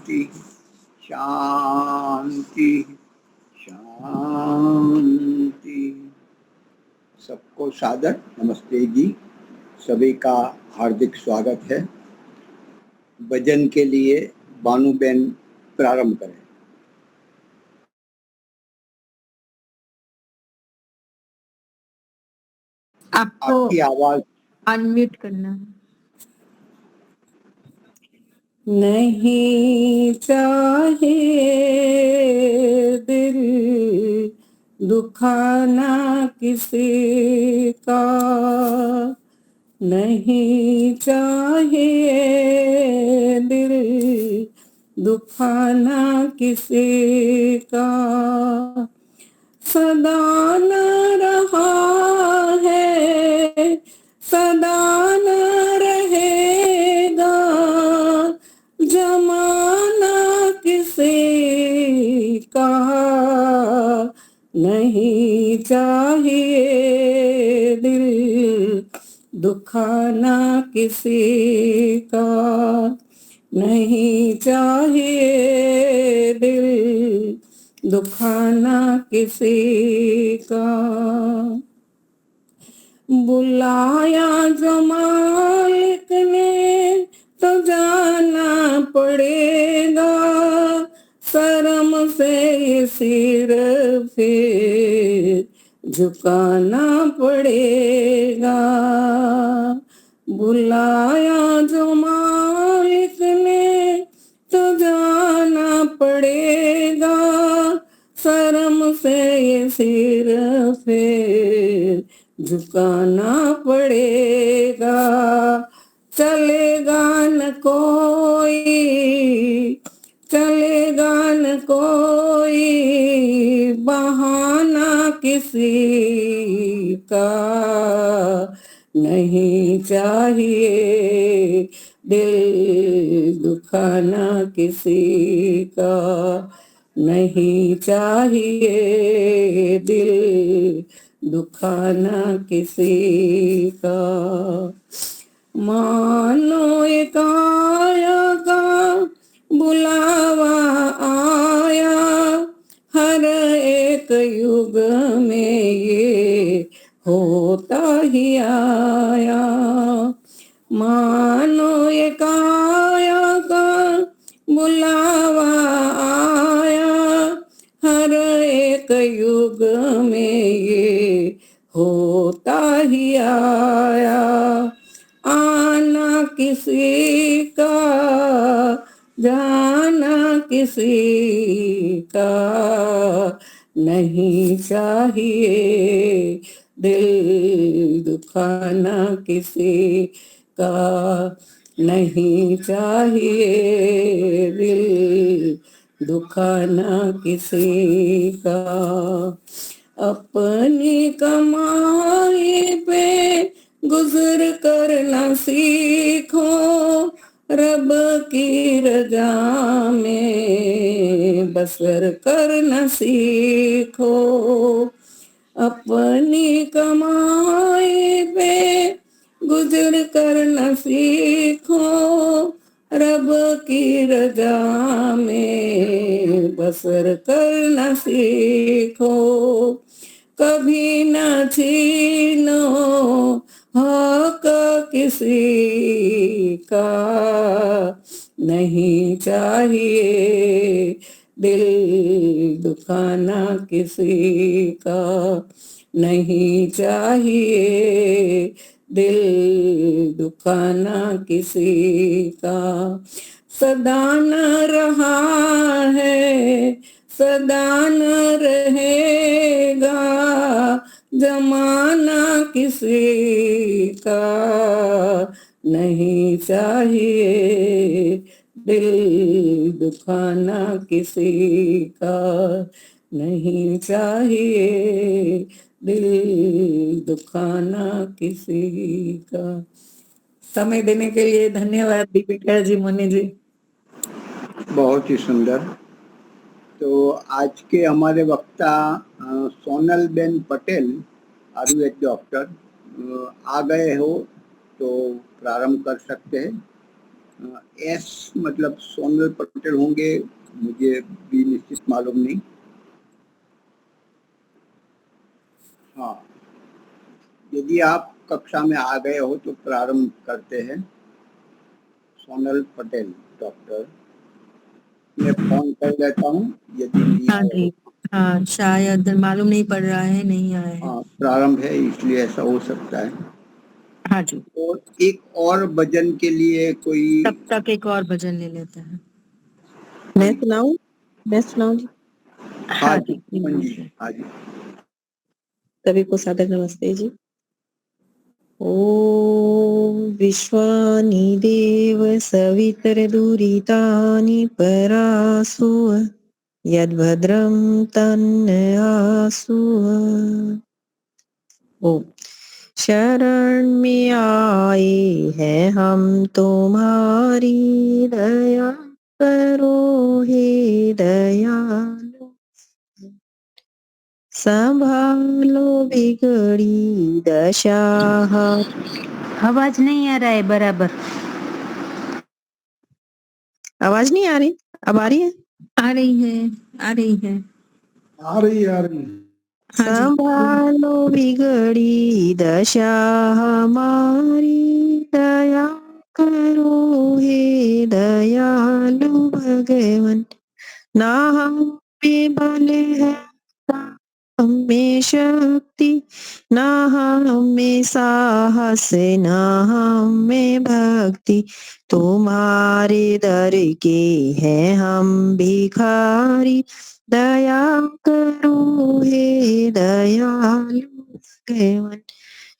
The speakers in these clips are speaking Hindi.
शांति शांति शांति। सबको सादर नमस्ते जी। सभी का हार्दिक स्वागत है। भजन के लिए बानूबेन प्रारंभ करें। आपको आपकी आवाज अनम्यूट करना है। नहीं चाहे दिल दुखाना किसी का, नहीं चाहे दिल दुखाना किसी का, सदा न रहा है सदा न रहेगा, जमाना किसी का, नहीं चाहिए दिल दुखाना किसी का, नहीं चाहिए दिल दुखाना किसी का। बुलाया जो मालिक ने तो जाना पड़ेगा, शर्म से ये सिर फिर झुकाना पड़ेगा। बुलाया जो मालिक ने तो जाना पड़ेगा, शर्म से ये सिर फिर झुकाना पड़ेगा। चलेगा न कोई चलेगा न कोई बहाना किसी का, नहीं चाहिए दिल दुखाना किसी का, नहीं चाहिए दिल दुखाना किसी का। मानो एक आया का बुलावा आया, हर एक युग में ये होता ही आया। मानो एक आया का बुलावा आया, हर एक युग में ये होता ही आया। आना किसी का जाना किसी का, नहीं चाहिए दिल दुखाना किसी का, नहीं चाहिए दिल दुखाना किसी का। अपनी कमाई पे गुजर कर न सीखो, रब की रजा में बसर कर न सीखो। अपनी कमाई पे गुजर कर न सीखो, रब की रजा में बसर कर न सीखो। कभी न छीनो हक किसी का, नहीं चाहिए दिल दुखाना किसी का, नहीं चाहिए दिल दुखाना किसी का। सदा न रहा है सदा न रहेगा, जमाना किसी का, नहीं चाहिए दिल दुखाना किसी का, नहीं चाहिए दिल दुखाना किसी का। समय देने के लिए धन्यवाद दीपिका जी, मुनि जी। बहुत ही सुंदर। तो आज के हमारे वक्ता सोनलबेन पटेल, आयुर्वेद डॉक्टर, आ गए हो तो प्रारंभ कर सकते हैं। एस मतलब सोनल पटेल होंगे, मुझे भी निश्चित मालूम नहीं। हाँ, यदि आप कक्षा में आ गए हो तो प्रारंभ करते हैं। सोनल पटेल डॉक्टर, मैं फोन कर लेता हूँ यदि नहीं हाँ आए हो। जी, हाँ शायद मालूम नहीं पड़ रहा है, नहीं आए हैं। हाँ, प्रारंभ है इसलिए ऐसा हो सकता है। हाँ जी, तो एक और भजन के लिए कोई तब तक एक और भजन ले लेते हैं। मैं सुनाऊं? मैं सुनाऊं जी? हाँ हाँ जी, जी, हाँ जी, हाँ जी। सभी को सादर नमस्ते जी। ॐ विश्वानि देव सवितरदुरितानि परासुव यद्भद्रं तन्नयासुव। ओम शरण में आए हैं हम तुम्हारी, दया करो हे दयालु। संभालो बिगड़ी दशा। आवाज नहीं आ रहा है बराबर। आवाज नहीं आ रही? अब आ रही है? आ रही है, आ रही है। आ रही है, आ रही है। हाँ जी, संभालो बिगड़ी दशा हमारी, दया करो हे दयालु भगवन। ना हम में बल है ना हम में शक्ति, ना हम में साहस, ना हम में भक्ति। तुम्हारे दर के हैं हम भिखारी, दया करो हे दयालु भगवन।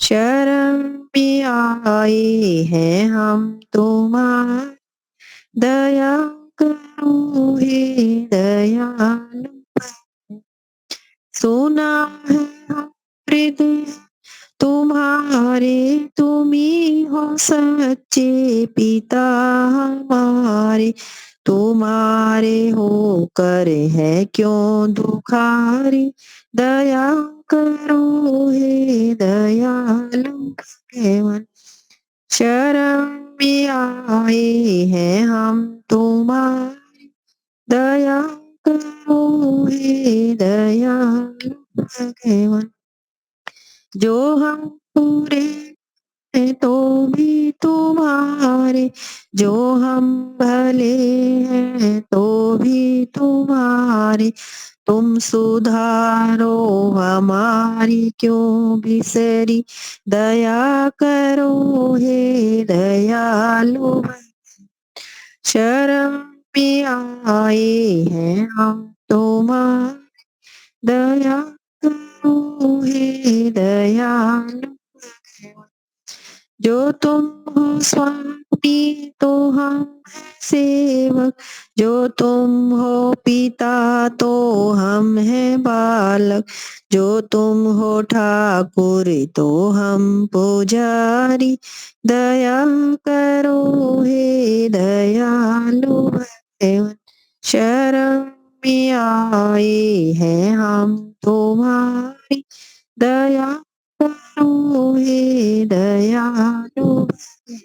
शरण में आए हैं हम तुम्हारे, दया करो हे दयालु। सुना है हृदय तुम्हारे, तुम ही हो सच्चे पिता हमारे। तुम्हारे होकर है क्यों दुखारी, दया करो हे दयालु भगवन। शरण में आए हैं हम तुम्हारी, दया करो हे दयालु भगवन। जो हम पूरे हैं तो भी तुम्हारे, जो हम भले हैं तो भी तुम्हारे। तुम सुधारो हमारी क्यों बिसरी, दया करो हे दयालु। शरण में आए हैं हम तुम्हारे, दया करो हे दयालु। जो तुम हो स्वामी तो हम हैं सेवक, जो तुम हो पिता तो हम हैं बालक। जो तुम हो ठाकुर तो हम पुजारी, दया करो हे दयालु भगवन। शरण में आए हैं हम तुम्हारी, दया करो हे दयालु भगवन।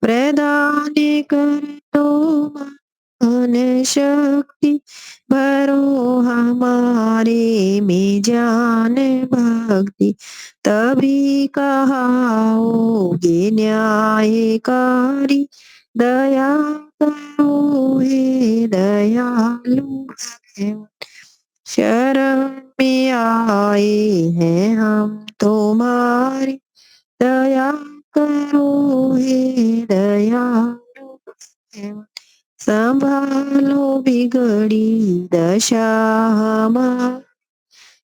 प्रदान कर तो मन शक्ति, भरो हमारे में ज्ञान भक्ति। तभी कहाओगे न्यायकारी, दया करो हे दयालु भगवन। शरण में आए हैं हम तुम्हारी, दया करो हे दयालु भगवन। संभालो बिगड़ी दशा हमारी,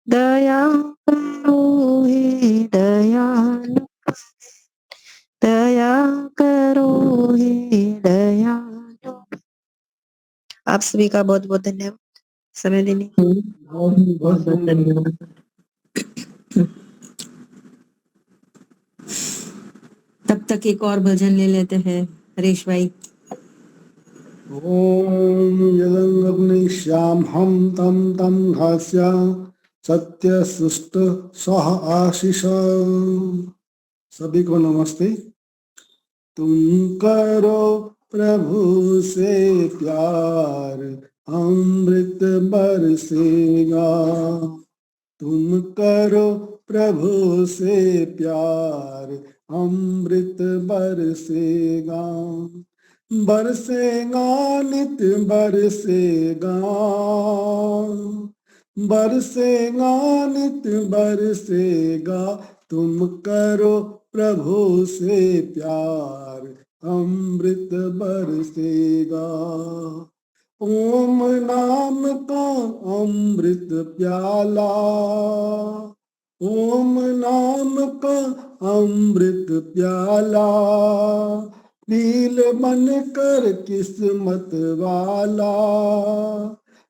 दया करो हे दयालु भगवन। दया करो हे दयालु। आप सभी का बहुत बहुत धन्यवाद समय देने के लिए। बहुत बहुत धन्यवाद। तब तक एक और भजन ले लेते हैं हरीश भाई। ॐ यदङ्ग्निश्याम हम तं तं घास्या सत्यसुष्ट सह आशीष। सभी को नमस्ते। तुम करो प्रभु से प्यार अमृत बरसेगा। तुम करो प्रभु से प्यार अमृत बरसेगा। बरसेगा नित बरसेगा। बरसेगा नित बरसेगा। तुम करो प्रभु से प्यार अमृत बरसेगा। ओम नाम का अमृत प्याला। ओम नाम का अमृत प्याला। नील बन कर किस्मत वाला।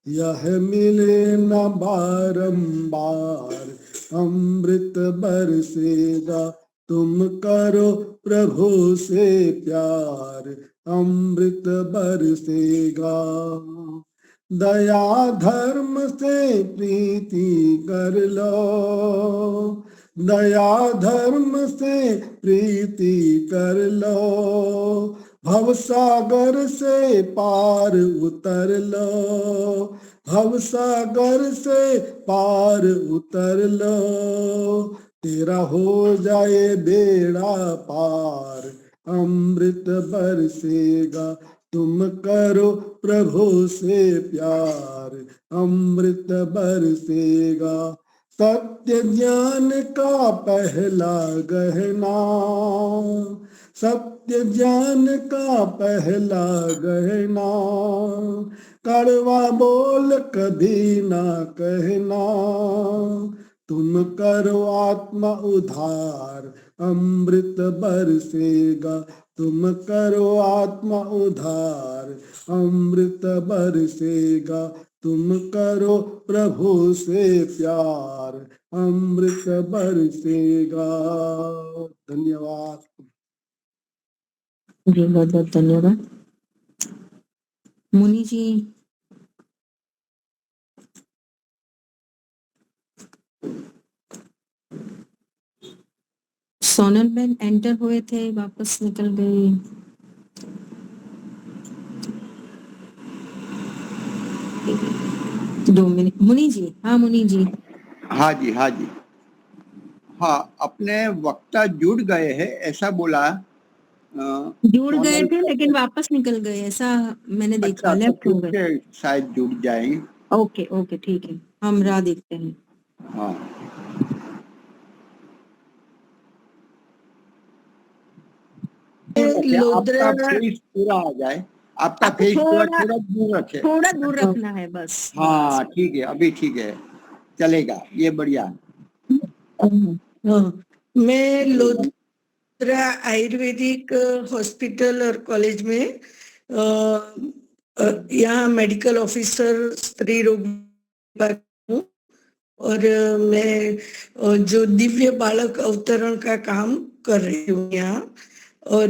यह मिले न बारंबार अमृत बरसेगा। तुम करो प्रभु से प्यार अमृत बरसेगा। दया धर्म से प्रीति कर लो। दया धर्म से प्रीति कर लो। भवसागर से पार उतर लो। भवसागर से पार उतर लो। तेरा हो जाए बेड़ा पार अमृत बरसेगा। तुम करो प्रभु से प्यार अमृत बरसेगा। सत्य ज्ञान का पहला गहना। सत्य ज्ञान का पहला गहना। कड़वा बोल कभी ना कहना। तुम करो आत्मा उधार अमृत बरसेगा। तुम करो आत्मा उधार अमृत बरसेगा। तुम करो प्रभु से प्यार अमृत बरसेगा। धन्यवाद जी, बहुत बहुत धन्यवाद। मुनि जी, सोनल बहन एंटर हुए थे, वापस निकल गए। दो मिनट। मुनि जी, हाँ मुनि जी। हाँ जी, हाँ जी। हाँ, अपने वक्ता जुड़ गए हैं ऐसा बोला। जुड़ गए सोनल थे लेकिन वापस निकल गए, ऐसा मैंने देखा। अच्छा, तो लेफ्ट हो फिर गए। से शायद जुड़ जाएंगे। ओके ओके, ठीक है, हम राह देखते हैं। हाँ, लुद्रा आपका फेस पूरा आ जाए। आपका आपको फेस पूरा थोड़ा थोड़ा दूर रखे। थोड़ा दूर रखना है बस। हाँ ठीक है, अभी ठीक है, चलेगा, ये बढ़िया। हाँ, मैं लुद्रा आयुर्वेदिक हॉस्पिटल और कॉलेज में यहाँ मेडिकल ऑफिसर स्त्री रोग विभाग हूँ। और मैं जो दिव्य बालक अवतरण का काम कर रही हूँ यहाँ। और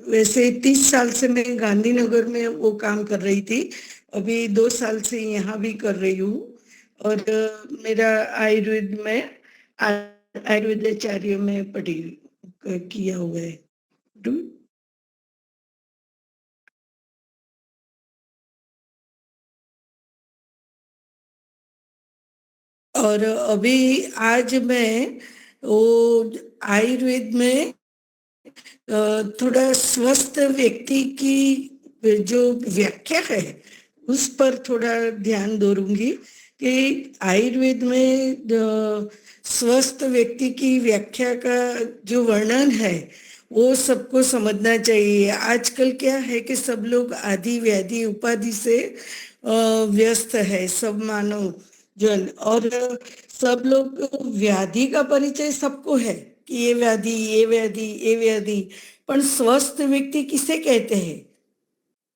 वैसे 30 साल से मैं गांधीनगर में वो काम कर रही थी। अभी 2 साल से यहाँ भी कर रही हूँ। और मेरा आयुर्वेद में आयुर्वेदाचार्य में पढ़ी किया हुआ है। और अभी आज मैं वो आयुर्वेद में थोड़ा स्वस्थ व्यक्ति की जो व्याख्या है उस पर थोड़ा ध्यान दूंगी कि आयुर्वेद में स्वस्थ व्यक्ति की व्याख्या का जो वर्णन है वो सबको समझना चाहिए। आजकल क्या है कि सब लोग आदि व्याधि उपाधि से व्यस्त है, सब मानव जन। और सब लोग व्याधि का परिचय सबको है कि ये व्याधि, ये व्याधि, ये व्याधि, पर स्वस्थ व्यक्ति किसे कहते हैं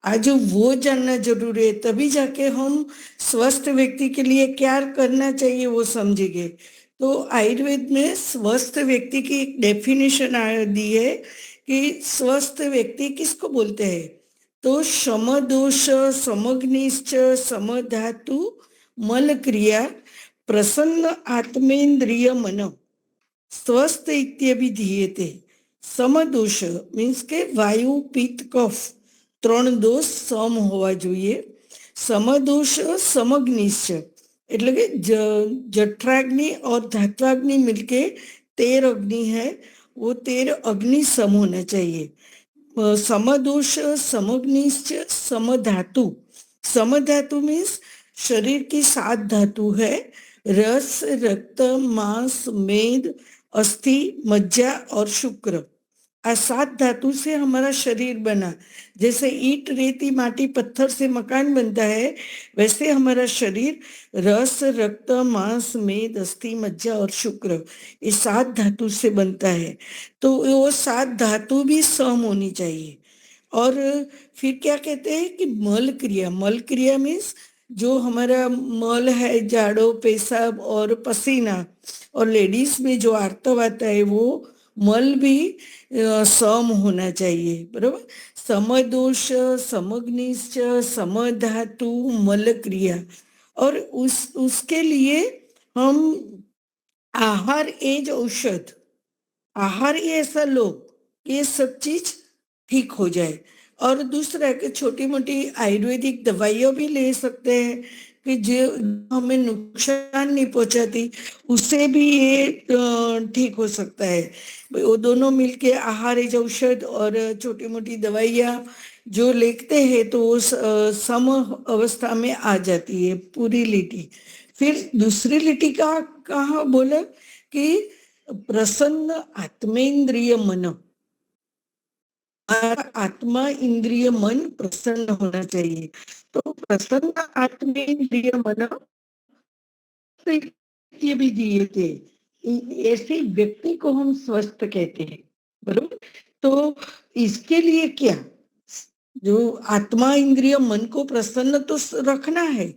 आज वो जानना जरूरी है। तभी जाके हम स्वस्थ व्यक्ति के लिए क्या करना चाहिए वो समझेंगे। तो आयुर्वेद में स्वस्थ व्यक्ति की एक डेफिनेशन दी है कि स्वस्थ व्यक्ति किसको बोलते हैं। तो समदोष समग्निश्च समधातु मल क्रिया प्रसन्न आत्मेन्द्रिय मन स्वस्थ इत्यभिधीयते। समदोष मीन्स के वायु पित्त कफ ત્રણ દોષ સમ હોવા જોઈએ. સમદોષ સમગ્નિશ્ચ એટલે કે जठराग्नि और धात्वाग्नि मिलके 13 अग्नि है, वो 13 अग्नि सम होना चाहिए. समदोष समग्निश्च समधातु. समधातु मीन्स शरीर की 7 धातु है, रस, रक्त, मांस, मेद, अस्थि, मज्जा और शुक्र. आ 7 धातु से हमारा शरीर बना. जैसे ईट, रेती, माटी, पत्थर से मकान बनता है, वैसे हमारा शरीर रस, रक्त, मांस, मेद, अस्थि, मज्जा और शुक्र, ये 7 धातु से बनता है. तो वो 7 धातु भी सम होनी चाहिए. और फिर क्या कहते हैं कि मल क्रिया. मल क्रिया मीन्स जो हमारा मल है, झाड़ो, पेशाब और पसीना, और लेडीज में जो आर्तव आता है वो मल भी सम होना चाहिए. बरोबर. समदोष समग्निश्च समधातु मल क्रिया. और उसके लिए हम आहार एज औषध, आहार ही ऐसा लो ये सब चीज ठीक हो जाए. और दूसरा कि छोटी मोटी आयुर्वेदिक दवाइयाँ भी ले सकते हैं कि जो हमें नुकसान नहीं पहुंचाती, उससे भी ये ठीक हो सकता है. वो दोनों मिलके आहार एज औषध और छोटी मोटी दवाइयाँ जो लेते हैं तो वो सम अवस्था में आ जाती है पूरी लिटी. फिर दूसरी लिटी का कहाँ बोला कि प्रसन्न आत्मेंद्रिय मन. आत्मा, इंद्रिय, मन प्रसन्न होना चाहिए. तो प्रसन्न आत्मेंद्रिय मन ये भी दिए थे. ऐसे व्यक्ति को हम स्वस्थ कहते हैं. बरोबर. तो इसके लिए क्या, जो आत्मा, इंद्रिय, मन को प्रसन्न तो रखना है,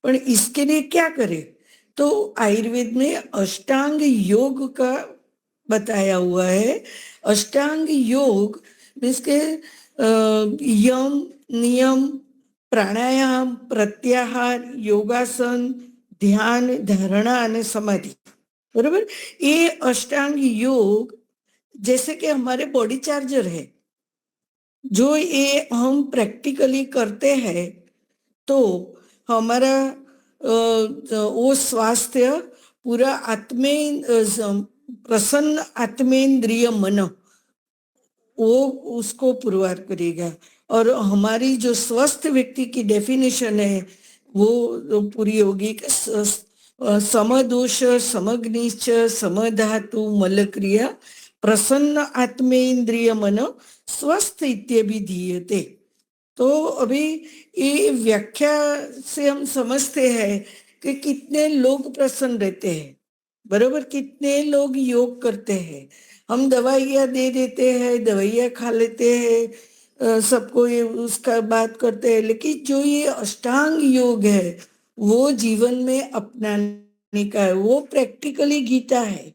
पर इसके लिए क्या करे. तो आयुर्वेद में अष्टांग योग का बताया हुआ है. अष्टांग योग मीन्स के यम, नियम, प्राणायाम, प्रत्याहार, योगासन, ध्यान, धारणा અને समाधि. बरोबर. ये अष्टांग योग जैसे कि हमारे बॉडी चार्जर है, जो ये हम प्रैक्टिकली करते हैं तो हमारा वो स्वास्थ्य पूरा आत्मे प्रसन्न आत्मेंद्रिय मन वो उसको पुरवार करेगा. और हमारी जो स्वस्थ व्यक्ति की डेफिनेशन है वो पूरी होगी कि समदोष समग्निश्च समधातु मल क्रिया प्रसन्न आत्मेंद्रिय मन स्वस्थ इत्यभिधीयते. तो अभी ये व्याख्या से हम समझते हैं कि कितने लोग प्रसन्न रहते हैं. बरोबर. कितने लोग योग करते हैं. हम दवाइयाँ दे देते हैं, दवाइयाँ खा लेते हैं, सबको ये उसका बात करते हैं, लेकिन जो ये अष्टांग योग है वो जीवन में अपनाने का है. वो प्रैक्टिकली गीता है.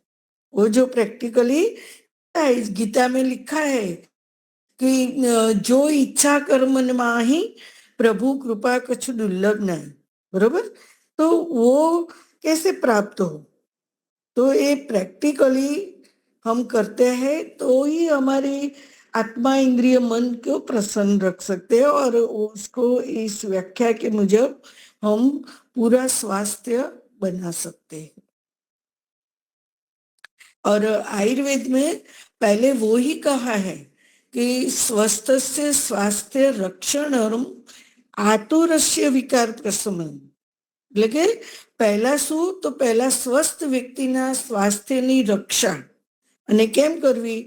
वो जो प्रैक्टिकली इस गीता में लिखा है कि जो इच्छा कर मन माही प्रभु कृपा कछु दुर्लभ नहीं. बरोबर. तो वो कैसे प्राप्त हो. तो ये प्रैक्टिकली हम करते हैं तो ही हमारी आत्मा, इंद्रिय, मन को प्रसन्न रख सकते हैं और उसको इस व्याख्या के मुजब हम पूरा स्वास्थ्य बना सकते हैं. और आयुर्वेद में पहले वो ही कहा है कि स्वस्थ से स्वास्थ्य रक्षण आतुरस्य विकार प्रशमन. એટલે કે પહેલા શું તો પહેલા સ્વસ્થ વ્યક્તિના સ્વાસ્થ્યની રક્ષા અને કેમ કરવી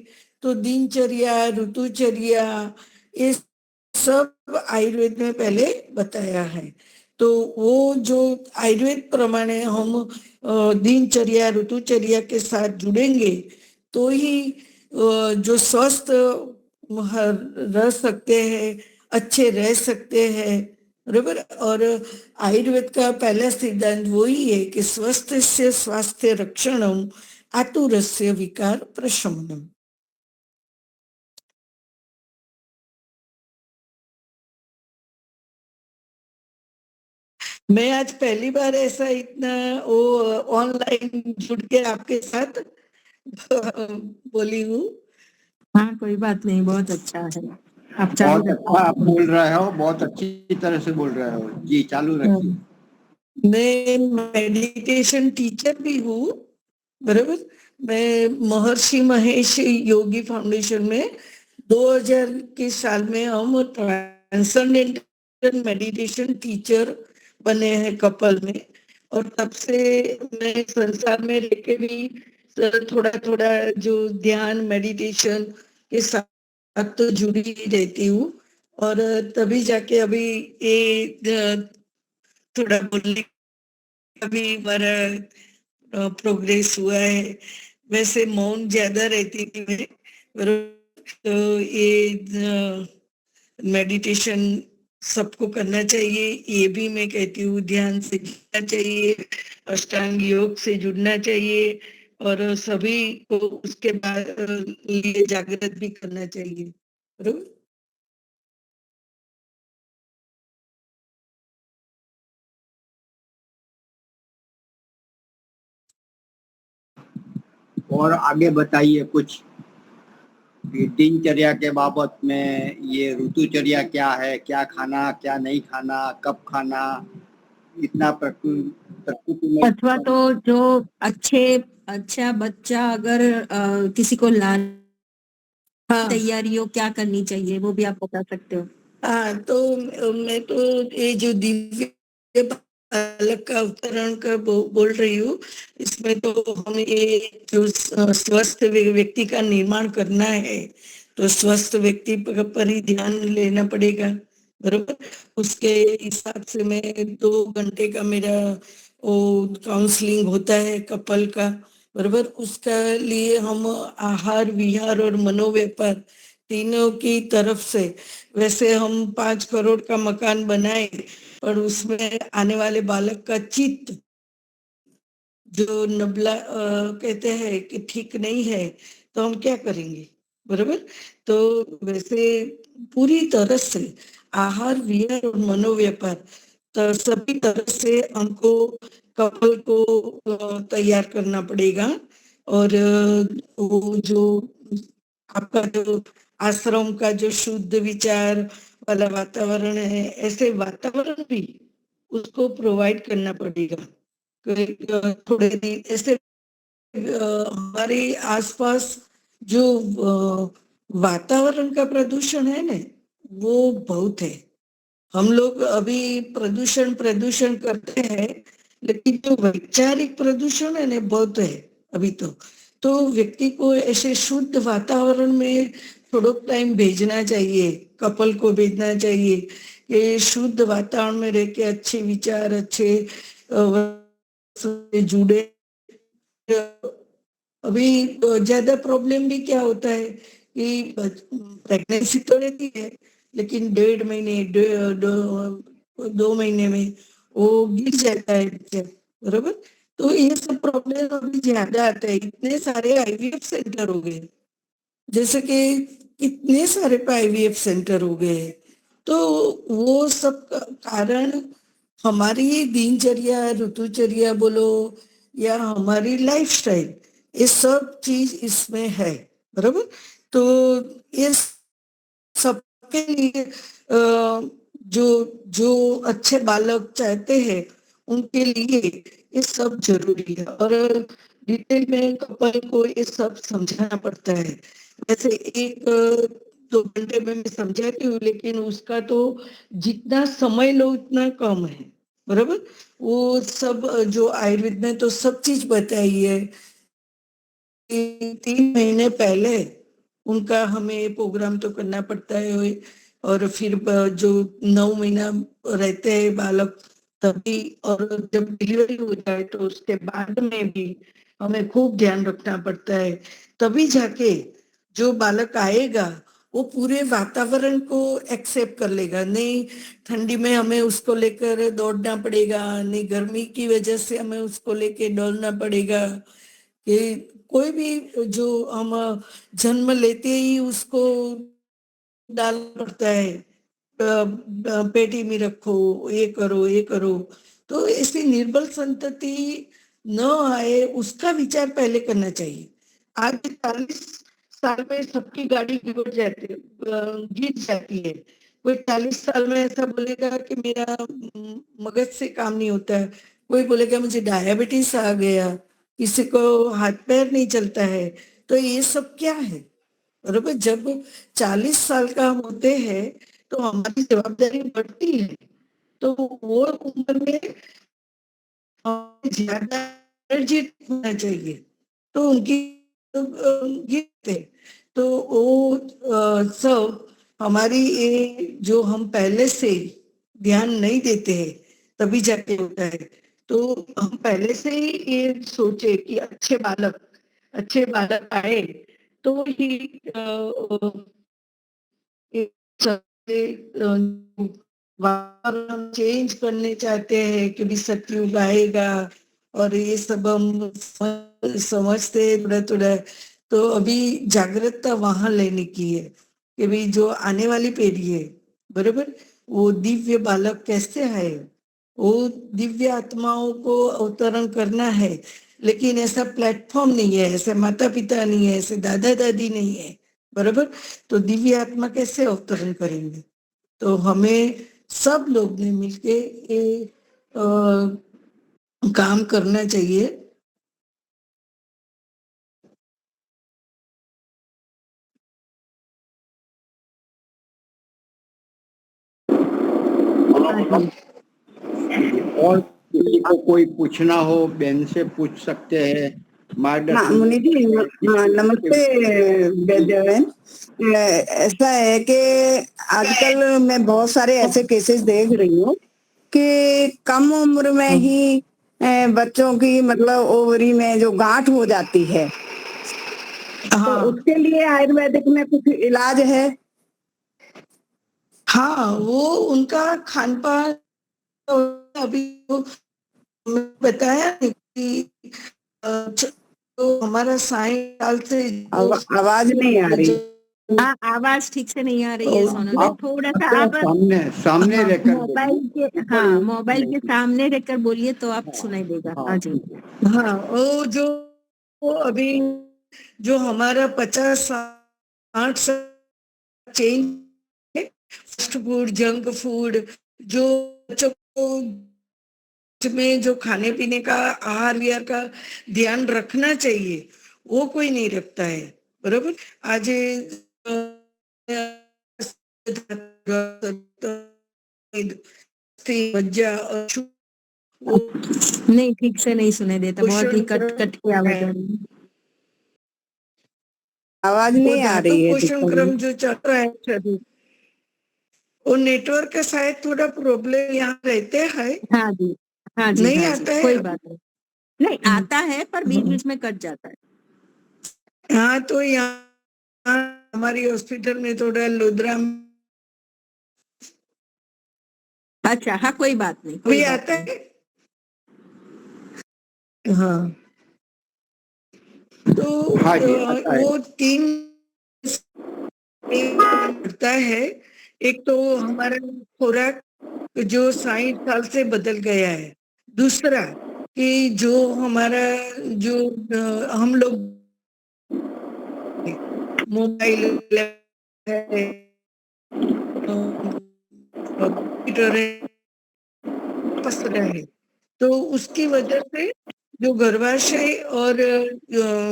તો દિનચર્યા, ઋતુચर्या ये सब आयुर्वेद में पहले बताया है. तो वो जो आयुर्वेद प्रमाणे हम दिनचर्या, ऋतुचर्या के साथ जुड़ेंगे तो ही जो स्वस्थ रह सकते हैं, अच्छे रह सकते हैं. बराबर. और आयुर्वेद का पहला सिद्धांत वही है कि स्वस्थ से स्वास्थ्य रक्षणम आतुरस्य विकार प्रशमनम. मैं आज पहली बार ऐसा इतना वो ऑनलाइन जुड़ के आपके साथ बोली हूँ. हाँ, कोई बात नहीं, बहुत अच्छा है. आप चालू बहुत अच्छा आप बोल रहे हो, बहुत अच्छी तरह से बोल रहे हो जी, चालू रखिए। मैं मेडिटेशन टीचर भी हूँ, बराबर। मैं महर्षि महेश योगी फाउंडेशन में 2000 के साल में हम ट्रांसेंडेंटल मेडिटेशन टीचर बने हैं कपल में, और तब से मैं संसार में रह के भी थोड़ा थोड़ा जो ध्यान मेडिटेशन के साथ तो जुड़ी रहती हूँ, और तभी जाके अभी ये थोड़ा बोलने का भी हमारा प्रोग्रेस हुआ है। वैसे मौन ज्यादा रहती थी मैं, पर तो ये मेडिटेशन सबको करना चाहिए, ये भी मैं कहती हूँ। ध्यान से जुड़ना चाहिए, अष्टांग योग से जुड़ना चाहिए, और सभी को उसके बाद लिए जागृत भी करना चाहिए, बरोबर। और आगे बताइए कुछ ये दिनचर्या के बाबत में, ये ऋतुचर्या क्या है, क्या खाना क्या नहीं खाना, कब खाना, इतना प्रकृति में अथवा तो जो अच्छा बच्चा अगर किसी को लाने हाँ तैयारी हो क्या करनी चाहिए वो भी आप बता सकते हो। हाँ, तो मैं तो ये जो दिव्य बालक का अवतरण का बोल रही हूँ, इसमें तो हमें ये जो स्वस्थ व्यक्ति का निर्माण करना है, तो स्वस्थ व्यक्ति पर ही ध्यान लेना पड़ेगा, बरोबर। उसके हिसाब से मैं 2 घंटे का मेरा वो काउंसलिंग होता है कपल का, बरोबर। उसका लिए हम आहार विहार और मनोव्यापार तीनों की तरफ से, वैसे हम 5 करोड़ का मकान बनाए, पर उसमें आने वाले बालक का चित्त जो नबला कहते हैं कि ठीक नहीं है, तो हम क्या करेंगे, बरोबर। तो वैसे पूरी तरह से आहार विहार और मनोव्यापार, तो सभी तरह से हमको कपल को तैयार करना पड़ेगा। और वो जो आपका जो आश्रम का जो शुद्ध विचार वाला वातावरण है, ऐसे वातावरण भी उसको प्रोवाइड करना पड़ेगा। थोड़े दिन ऐसे हमारे आसपास जो वातावरण का प्रदूषण है ना, वो बहुत है। हम लोग अभी प्रदूषण प्रदूषण करते हैं, लेकिन जो वैचारिक प्रदूषण है ना, बहुत है अभी तो व्यक्ति को ऐसे शुद्ध वातावरण में थोड़ा टाइम भेजना चाहिए, कपल को भेजना चाहिए कि शुद्ध वातावरण में रह के अच्छे विचार, अच्छे से जुड़े। अभी ज्यादा प्रॉब्लम भी क्या होता है कि प्रेगनेंसी तो रहती है, लेकिन 1.5 महीने 2 महीने में वो गिर जाता है बच्चा, बरोबर। तो ये सब प्रॉब्लम अभी ज्यादा आता है। इतने सारे आईवीएफ सेंटर हो गए, जैसे कि कितने सारे आईवीएफ सेंटर हो गए, तो वो सब कारण हमारी दिनचर्या ऋतुचर्या बोलो या हमारी लाइफस्टाइल, ये सब चीज इसमें है, बराबर। तो ये सबके लिए जो जो अच्छे बालक चाहते हैं उनके लिए ये सब जरूरी है, और डिटेल में कपल को ये सब समझाना पड़ता है। वैसे 1-2 घंटे में मैं समझाती हूँ, लेकिन उसका तो जितना समय लो उतना कम है, बराबर। वो सब जो आयुर्वेद में तो सब चीज बताई है। 3 महीने पहले उनका हमें प्रोग्राम तो करना पड़ता है, और फिर जो 9 महीना रहते हैं बालक तभी, और जब डिलीवरी हो जाए तो उसके बाद में भी हमें खूब ध्यान रखना पड़ता है। तभी जाके जो बालक आएगा वो पूरे वातावरण को एक्सेप्ट कर लेगा। नहीं ठंडी में हमें उसको लेकर दौड़ना पड़ेगा, नहीं गर्मी की वजह से हमें उसको लेकर दौड़ना पड़ेगा, कि कोई भी जो हम जन्म लेते ही उसको डालना पड़ता है, पेटी में रखो, ये करो ये करो। तो ऐसी निर्बल संतति न आए उसका विचार पहले करना चाहिए। आज 40 साल में सबकी गाड़ी गिर जाती है। कोई 40 साल में ऐसा बोलेगा कि मेरा मगज से काम नहीं होता है, कोई बोलेगा मुझे डायबिटीज आ गया, किसी को हाथ पैर नहीं चलता है। तो ये सब क्या है? बरोबर, जब 40 साल का हम होते हैं तो हमारी जवाबदारी बढ़ती है। तो वो उम्र में ज्यादा एनर्जी होना चाहिए, तो उनकी ये थे। तो वो सब हमारी ये जो हम पहले से ध्यान नहीं देते हैं तभी जाके होता है। तो हम पहले से ही ये सोचे कि अच्छे बालक आए तो ही वातावरण चेंज करने चाहते हैं कि भी सतयुग आएगा और ये सब हम समझते हैं थोड़ा थोड़ा। तो अभी जागरूकता वहां लेने की है कि भी जो आने वाली पीढ़ी है, बरोबर, वो दिव्य बालक कैसे है, वो दिव्य आत्माओं को अवतरण करना है। लेकिन ऐसा प्लेटफॉर्म नहीं है, ऐसे माता पिता नहीं है, ऐसे दादा दादी नहीं है, बरोबर। तो दिव्य आत्मा कैसे अवतरण करेंगे? तो हमें सब लोग ने मिलके ये काम करना चाहिए। और किसी को कोई पूछना हो बहन से पूछ सकते हैं, हाँ मार्गदर्शन। मुनि जी, नमस्ते वैद्यवन। ऐसा है कि आजकल मैं बहुत सारे ऐसे केसेस देख रही हूँ कि कम उम्र में ही बच्चों की मतलब ओवरी में जो गांठ हो जाती है, तो हाँ उसके लिए आयुर्वेदिक में कुछ इलाज है? हाँ, वो उनका खान पान अभी तो बताया कि तो हमारा 60 साल से आवाज नहीं आ रही। हाँ, आवाज ठीक से नहीं आ रही है सोनल बेन, थोड़ा सा आप सामने सामने रहकर मोबाइल के सामने रहकर बोलिए तो आप सुनाई देगा। हाँ जी। हाँ, वो जो वो अभी जो हमारा 50-60 चेंज है, फास्ट फूड, जंक फूड, जो बच्चों को में जो खाने पीने का आहार विहार का ध्यान रखना चाहिए वो कोई नहीं रखता है, बरोबर। आज नहीं, ठीक से नहीं सुनाई देता, बहुत ही कट कट की आवाज आ रही है। आवाज नहीं आ रही है। पोषण क्रम जो चल रहा है शरीर, वो नेटवर्क का शायद थोड़ा प्रॉब्लम यहाँ रहते हैं। हाँ जी, हाँ जी, नहीं हाँ आता जी, है। कोई बात नहीं। नहीं आता है पर बीच बीच में कट जाता है। हाँ, तो यहाँ हमारी हॉस्पिटल में थोड़ा लोधरा अच्छा, हाँ कोई बात नहीं, भी कोई बात आता नहीं। है। हाँ, तो हाँ जी, आता है। वो 3 पड़ता है। एक तो हमारा खुराक जो 60 साल से बदल गया है। दूसरा कि जो हमारा जो हम लोग मोबाइल है, कंप्यूटर है, पसंद है, तो उसकी वजह से जो गर्भाशय और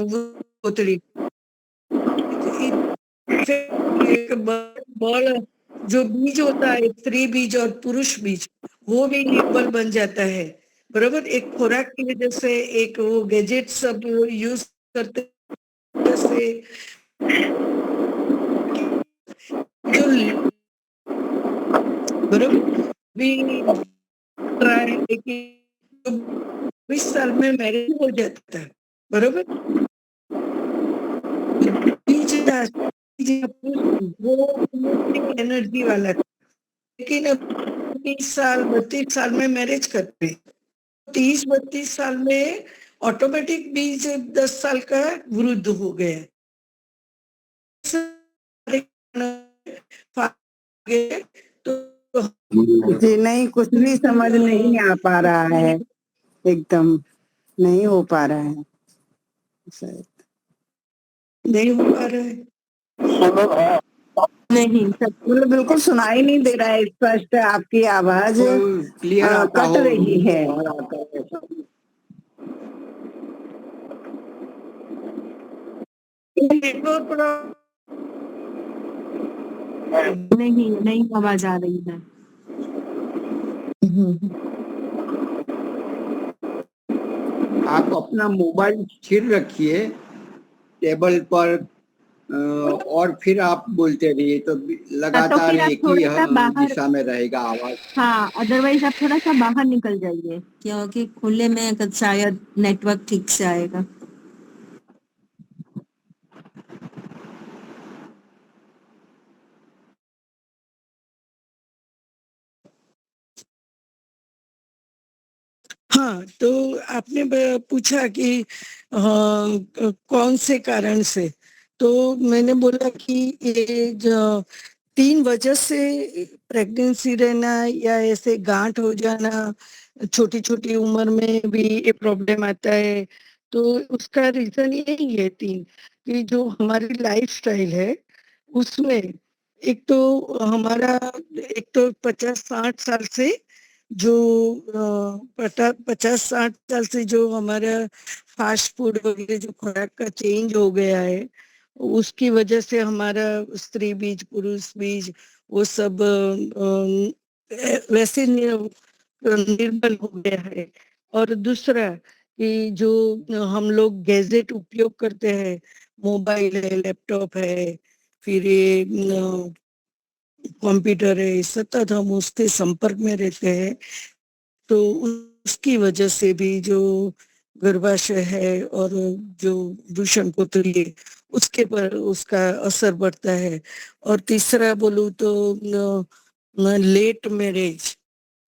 वो पोतड़ी एक बॉल जो बीज होता है, स्त्री बीज और पुरुष बीज, वो भी निर्बल बन जाता है, बरोबर। एक खुराक की वजह से, एक वो गैजेट सब यूज करते से जो बरोबर भी रहा है, लेकिन 20 साल में मैरिज हो जाता है, बरोबर। बीज वो एनर्जी वाला, लेकिन अब 30 साल 32 साल में मैरिज करते हैं, 30-32 साल में ऑटोमेटिक बीज 10 साल का वृद्ध हो गया। तो जी नहीं, कुछ भी समझ नहीं आ पा रहा है, एकदम नहीं हो पा रहा है शायद। नहीं हो पा रहा है। नहीं सब मतलब बिल्कुल सुनाई नहीं दे रहा है स्पष्ट, आपकी आवाज क्लियर आता कट हो, रही है। बाहर आता हो ऐसा। Network problem. नहीं आवाज आ रही है। आप अपना मोबाइल स्थिर रखिए टेबल पर, और फिर आप बोलते रहिए तो तो लगातार फिर आप एक ही थोड़ा सा बाहर, दिशा में रहेगा आवाज। हाँ अदरवाइज आप थोड़ा सा बाहर निकल जाइए क्योंकि खुले में अगर शायद नेटवर्क ठीक से आएगा। हाँ, तो आपने पूछा कि कौन से कारण से, तो मैंने बोला कि ये जो 3 वजह से प्रेगनेंसी रहना या ऐसे गांठ हो जाना, छोटी छोटी उम्र में भी ये प्रॉब्लम आता है। तो उसका रीजन यही है 3, कि जो हमारी लाइफ स्टाइल है उसमें एक तो हमारा, एक तो 50-60 साल से जो 50-60 साल से जो हमारा फास्ट फूड वगैरह जो खुराक का चेंज हो गया है, उसकी वजह से हमारा स्त्री बीज पुरुष बीज वो सब वैसे निर्बल हो गया है। और दूसरा कि जो हम लोग गैजेट उपयोग करते हैं, मोबाइल है, लैपटॉप है, फिर ये कंप्यूटर है, सतत हम उसके संपर्क में रहते हैं, तो उसकी वजह से भी जो गर्भाशय है और जो वृषण कोथली उसके पर उसका असर पड़ता है। और तीसरा बोलूं तो लेट मैरिज,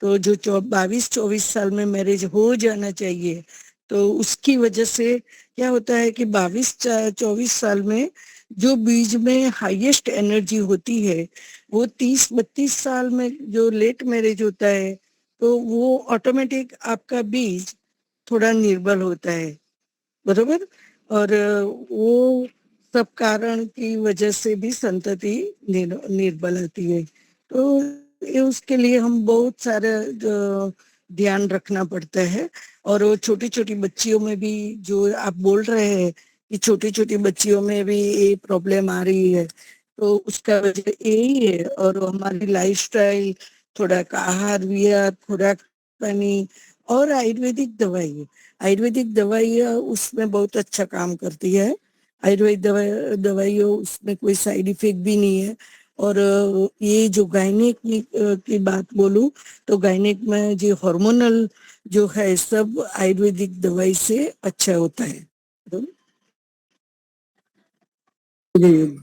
तो जो 22-24 साल में मैरिज हो जाना चाहिए, तो उसकी वजह से क्या होता है कि 22-24 साल में जो बीज में हाईएस्ट एनर्जी होती है, वो 30-32 साल में जो लेट मैरिज होता है, तो वो ऑटोमेटिक आपका बीज थोड़ा निर्बल होता है, बरोबर। और वो सब कारण की वजह से भी संतति निर्बल आती है। तो ये उसके लिए हम बहुत सारे ध्यान रखना पड़ता है। और वो छोटी छोटी बच्चियों में भी जो आप बोल रहे हैं कि छोटी छोटी बच्चियों में भी ये प्रॉब्लम आ रही है, तो उसका वजह यही है। और हमारी लाइफस्टाइल, थोड़ा आहार विहार, खुराक पानी और आयुर्वेदिक दवाइयाँ उसमें बहुत अच्छा काम करती है। आयुर्वेद दवाइयों उसमें कोई साइड इफेक्ट भी नहीं है। और ये जो गायनेक की बात बोलूं, तो गायनेक में जो हार्मोनल जो है सब आयुर्वेदिक दवाई से अच्छा होता है। जी,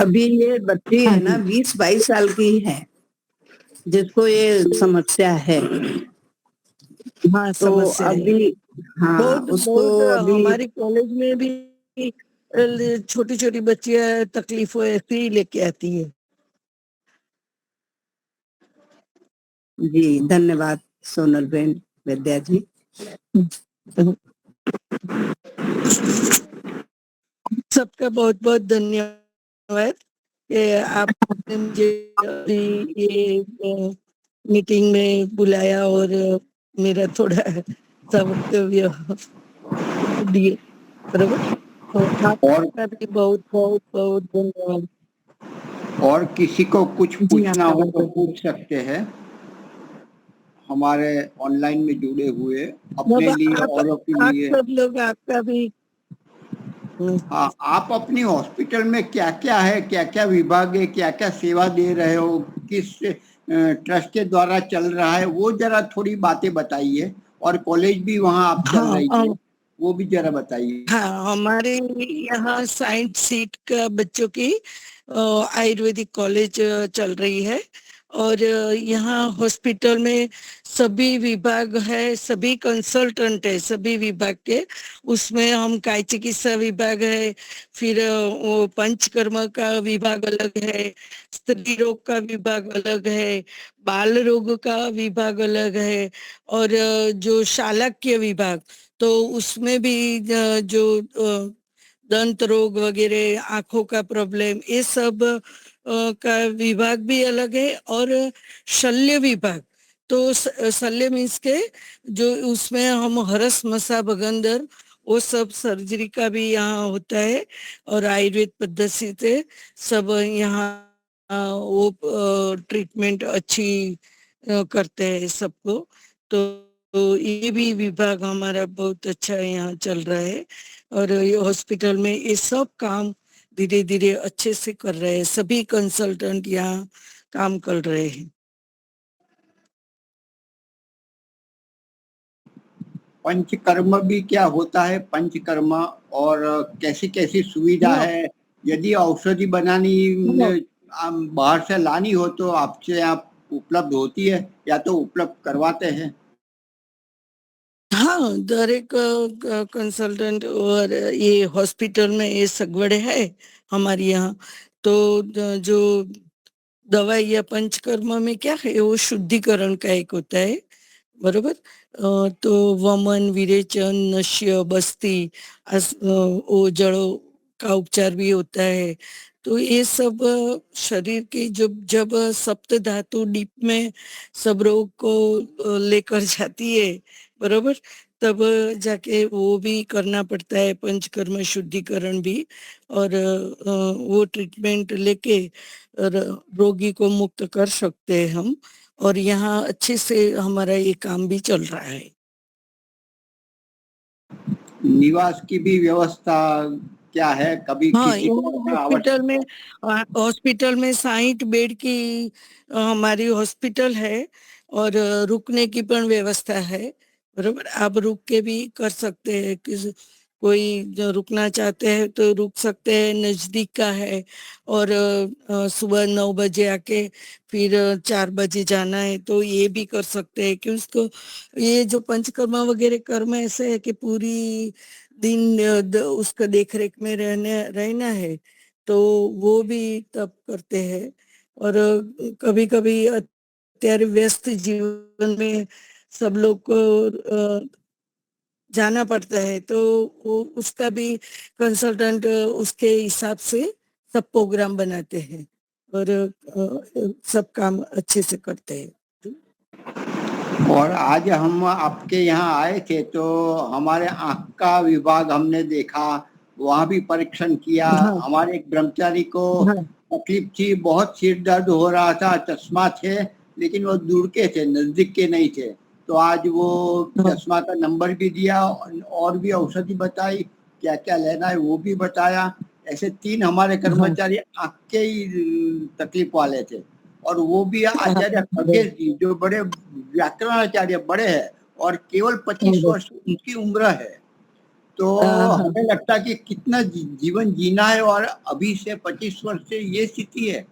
अभी ये बच्ची हाँ है ना जी 20-22 साल की है जिसको ये समस्या है, हाँ, तो समस्या है। अभी हाँ बहुत उसको बहुत अभी हमारे कॉलेज में भी छोटी छोटी बच्चियां तकलीफों ऐसे ही लेके आती है। जी धन्यवाद सोनल बेन विद्या जी। सबका बहुत बहुत धन्यवाद कि आपने मुझे अभी ये मीटिंग में बुलाया और मेरा थोड़ा सा वक्तव्य दिए, बरोबर। तो और आपका भी बहुत बहुत बहुत धन्यवाद। और किसी को कुछ जी पूछना आपका हो बहुत तो बहुत पूछ सकते हैं, हमारे ऑनलाइन में जुड़े हुए अब अपने लिए औरों के आप लिए। सब लोग आपका भी हाँ, आप अपनी हॉस्पिटल में क्या क्या है, क्या क्या विभाग है, क्या क्या सेवा दे रहे हो, किस ट्रस्ट के द्वारा चल रहा है, वो जरा थोड़ी बातें बताइए। और कॉलेज भी वहाँ आप चल हाँ रही थी, वो भी जरा बताइए। हाँ, हमारे यहाँ साइंस सीट का बच्चों की आयुर्वेदिक कॉलेज चल रही है। और यहाँ हॉस्पिटल में सभी विभाग है, सभी कंसल्टेंट है सभी विभाग के। उसमें हम काय चिकित्सा विभाग है, फिर वो पंचकर्म का विभाग अलग है, स्त्री रोग का विभाग अलग है, बाल रोग का विभाग अलग है, और जो शालाक्य विभाग, तो उसमें भी जो दंत रोग वगैरह, आंखों का प्रॉब्लम, ये सब का विभाग भी अलग है। और शल्य विभाग, तो शल्य मीन्स के जो उसमें हम हरस मसा भगंदर वो सब सर्जरी का भी यहाँ होता है। और आयुर्वेद पद्धति से सब यहाँ वो ट्रीटमेंट अच्छी करते हैं सबको। तो ये भी विभाग हमारा बहुत अच्छा यहाँ चल रहा है। और ये हॉस्पिटल में ये सब काम धीरे धीरे अच्छे से कर रहे हैं, सभी कंसल्टेंट यहाँ काम कर रहे हैं। पंचकर्म भी क्या होता है पंचकर्म, और कैसी कैसी सुविधा है? यदि औषधि बनानी बाहर से लानी हो तो आपसे यहाँ उपलब्ध होती है या तो उपलब्ध करवाते हैं? हाँ, दरेक कंसल्टेंट और ये हॉस्पिटल में ये सगवड़ है हमारे यहाँ। तो जो दवाई या पंचकर्म में क्या है, वो शुद्धिकरण का एक होता है, बरोबर। तो वमन, विरेचन, नश्य, बस्ती, वो जड़ों का उपचार भी होता है। तो ये सब शरीर की जब सप्त धातु डीप में सब रोग को लेकर जाती है, बरोबर, तब जाके वो भी करना पड़ता है, पंचकर्म शुद्धिकरण भी। और वो ट्रीटमेंट लेके रोगी को मुक्त कर सकते हैं हम। और यहाँ अच्छे से हमारा ये काम भी चल रहा है। निवास की भी व्यवस्था क्या है? कभी हाँ, किसी को हॉस्पिटल में 60 बेड की हमारी हॉस्पिटल है। और रुकने की पण व्यवस्था है, बरोबर। आप रुक के भी कर सकते हैं, कोई जो रुकना चाहते हैं तो रुक सकते हैं, नजदीक का है। और सुबह 9 बजे आके फिर 4 बजे जाना है तो ये भी कर सकते हैं। कि उसको ये जो पंचकर्म वगैरह कर्म ऐसे है कि पूरी दिन उसका देख रेख में रहना है, तो वो भी तब करते हैं। और कभी कभी अत्यारे व्यस्त जीवन में सब लोग को जाना पड़ता है, तो वो उसका भी कंसल्टेंट उसके हिसाब से सब प्रोग्राम बनाते हैं और सब काम अच्छे से करते हैं। और आज हम आपके यहाँ आए थे तो हमारे आँख का विभाग हमने देखा, वहाँ भी परीक्षण किया। हाँ, हमारे एक ब्रह्मचारी को हाँ, तकलीफ थी, बहुत सिर दर्द हो रहा था, चश्मा थे लेकिन वो दूर के थे, नजदीक के नहीं थे। तो आज वो हाँ, चश्मा का नंबर भी दिया और भी औषधि बताई, क्या क्या लेना है वो भी बताया। ऐसे 3 हमारे हाँ, कर्मचारी आँख के ही तकलीफ वाले थे। और वो भी आचार्य हाँ, खगेश जी, जो बड़े व्याकरणाचार्य बड़े हैं और केवल 25 वर्ष उनकी उम्र है। तो हमें लगता है कि कितना जीवन जीना है, और अभी से 25 वर्ष से ये स्थिति है।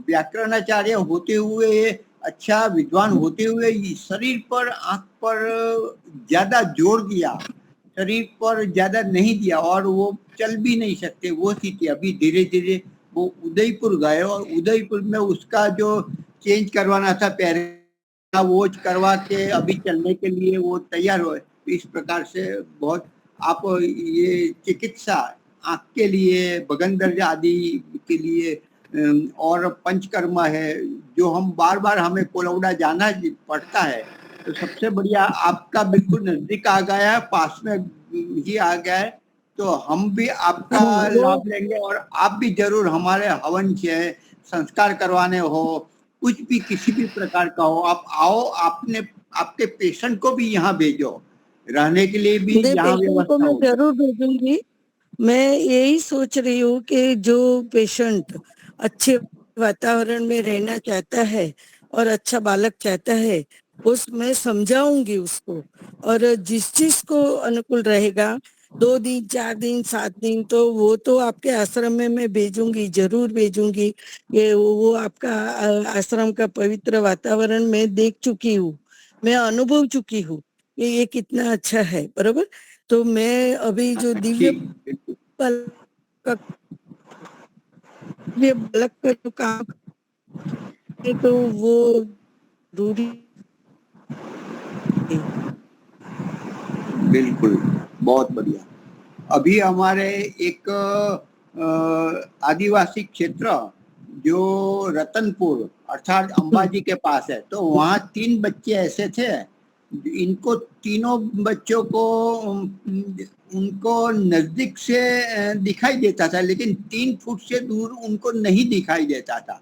व्याकरणाचार्य होते हुए, अच्छा विद्वान होते हुए शरीर पर, आंख पर ज्यादा जोर दिया, शरीर पर ज्यादा नहीं दिया, और वो चल भी नहीं सकते वो स्थिति। अभी धीरे धीरे वो उदयपुर गए और उदयपुर में उसका जो चेंज करवाना था पैर का, वो करवा के अभी चलने के लिए वो तैयार हुए। इस प्रकार से बहुत आप ये चिकित्सा आँख के लिए, बगंदर आदि के लिए, और पंचकर्मा है जो हम बार बार हमें कोलौड़ा जाना पड़ता है, तो सबसे बढ़िया आपका बिल्कुल नजदीक आ गया है, पास में ही आ गया है। तो हम भी आपका लाभ लेंगे, और आप भी जरूर हमारे हवन से संस्कार करवाने हो, कुछ भी किसी भी प्रकार का हो, आप आओ, आपने आपके पेशेंट को भी यहाँ भेजो, रहने के लिए भी यहाँ पेशेंट को व्यवस्था मैं हो। जरूर भेजूंगी। मैं यही सोच रही हूँ कि जो पेशेंट अच्छे वातावरण में रहना चाहता है और अच्छा बालक चाहता है, मैं समझाऊंगी उसको। और जिस चीज को अनुकूल रहेगा, 2 दिन, 4 दिन, 7 दिन, तो वो तो आपके आश्रम में मैं भेजूंगी, जरूर भेजूंगी। ये वो आपका आश्रम का पवित्र वातावरण मैं देख चुकी हूँ, मैं अनुभव चुकी हूँ कि ये कितना अच्छा है, बरोबर। तो मैं अभी जो दिव्य ठीक, बिल्कुल। बालक का जो काम है, तो वो जरूरी है। बिल्कुल, बहुत बढ़िया। अभी हमारे एक आदिवासी क्षेत्र जो रतनपुर अर्थात अंबाजी के पास है, तो वहाँ 3 बच्चे ऐसे थे, इनको तीनों बच्चों को उनको नजदीक से दिखाई देता था, लेकिन 3 फुट से दूर उनको नहीं दिखाई देता था।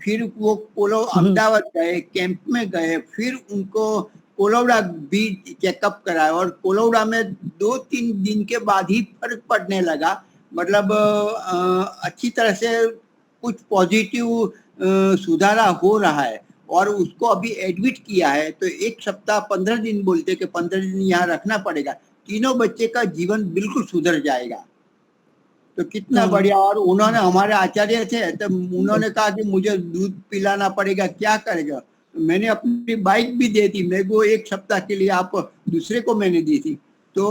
फिर वो अहमदाबाद गए, कैंप में गए, फिर उनको कोलौड़ा भी चेकअप कराया और कोलौड़ा में 2-3 दिन के बाद ही फर्क पड़ने लगा। मतलब अच्छी तरह से कुछ पॉजिटिव सुधारा हो रहा है और उसको अभी एडमिट किया है, तो 1 सप्ताह 15 दिन बोलते कि 15 दिन यहाँ रखना पड़ेगा, तीनों बच्चे का जीवन बिल्कुल सुधर जाएगा। तो कितना बढ़िया। और उन्होंने, हमारे आचार्य थे, तो उन्होंने कहा कि मुझे दूध पिलाना पड़ेगा, क्या करेगा। मैंने अपनी बाइक भी दे दी, मेरे को 1 सप्ताह के लिए, आप दूसरे को मैंने दी थी। तो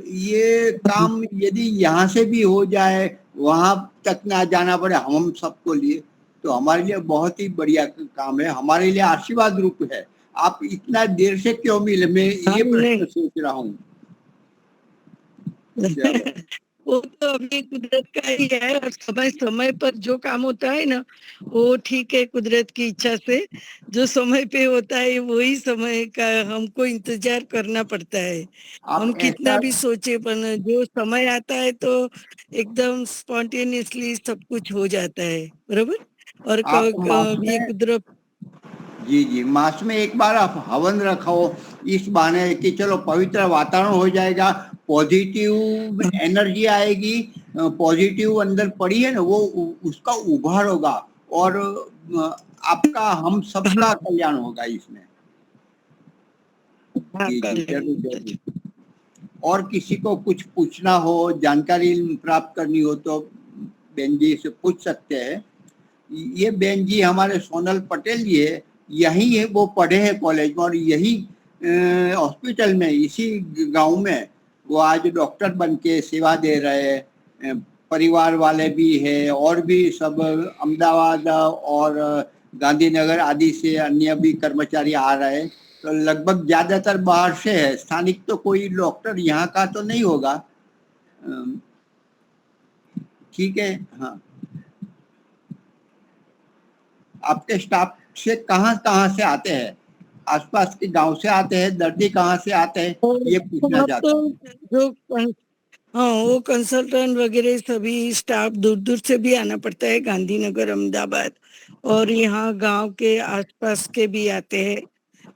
ये काम यदि यहाँ से भी हो जाए, वहां तक ना जाना पड़े हम सबको लिए, तो हमारे लिए बहुत ही बढ़िया काम है, हमारे लिए आशीर्वाद रूप है। आप इतना देर से क्यों मिले, मैं ये प्रश्न सोच रहा हूँ। वो तो अभी कुदरत का ही है, और समय समय पर जो काम होता है ना, वो ठीक है, कुदरत की इच्छा से जो समय पे होता है वही समय का हमको इंतजार करना पड़ता है। हम कितना भी सोचे, पर जो समय आता है तो एकदम स्पॉन्टेनियसली सब कुछ हो जाता है, बराबर। और ये कुदरत। जी, मास में एक बार आप हवन रखो, इस बहाने कि चलो पवित्र वातावरण हो जाएगा, पॉजिटिव एनर्जी आएगी, पॉजिटिव अंदर पड़ी है ना, वो उसका उभार होगा और आपका, हम सबका कल्याण होगा इसमें। जी, जरूर। और किसी को कुछ पूछना हो, जानकारी प्राप्त करनी हो तो बहन जी से पूछ सकते हैं। ये बहन जी हमारे सोनल पटेल जी है, यही है, वो पढ़े हैं कॉलेज में और यही हॉस्पिटल में, इसी गांव में वो आज डॉक्टर बन के सेवा दे रहे हैं। परिवार वाले भी है और भी सब अहमदाबाद और गांधीनगर आदि से अन्य भी कर्मचारी आ रहे हैं, तो लगभग ज्यादातर बाहर से है, स्थानिक तो कोई डॉक्टर यहाँ का तो नहीं होगा। ठीक है। हाँ, आपके स्टाफ से कहाँ से आते हैं, आसपास के गांव से आते हैं, दर्दी कहाँ से आते हैं, ये पूछना चाहता हूँ। जो हाँ, वो कंसल्टेंट वगैरह सभी स्टाफ दूर दूर से भी आना पड़ता है, गांधीनगर, अहमदाबाद, और यहाँ गांव के आसपास के भी आते हैं,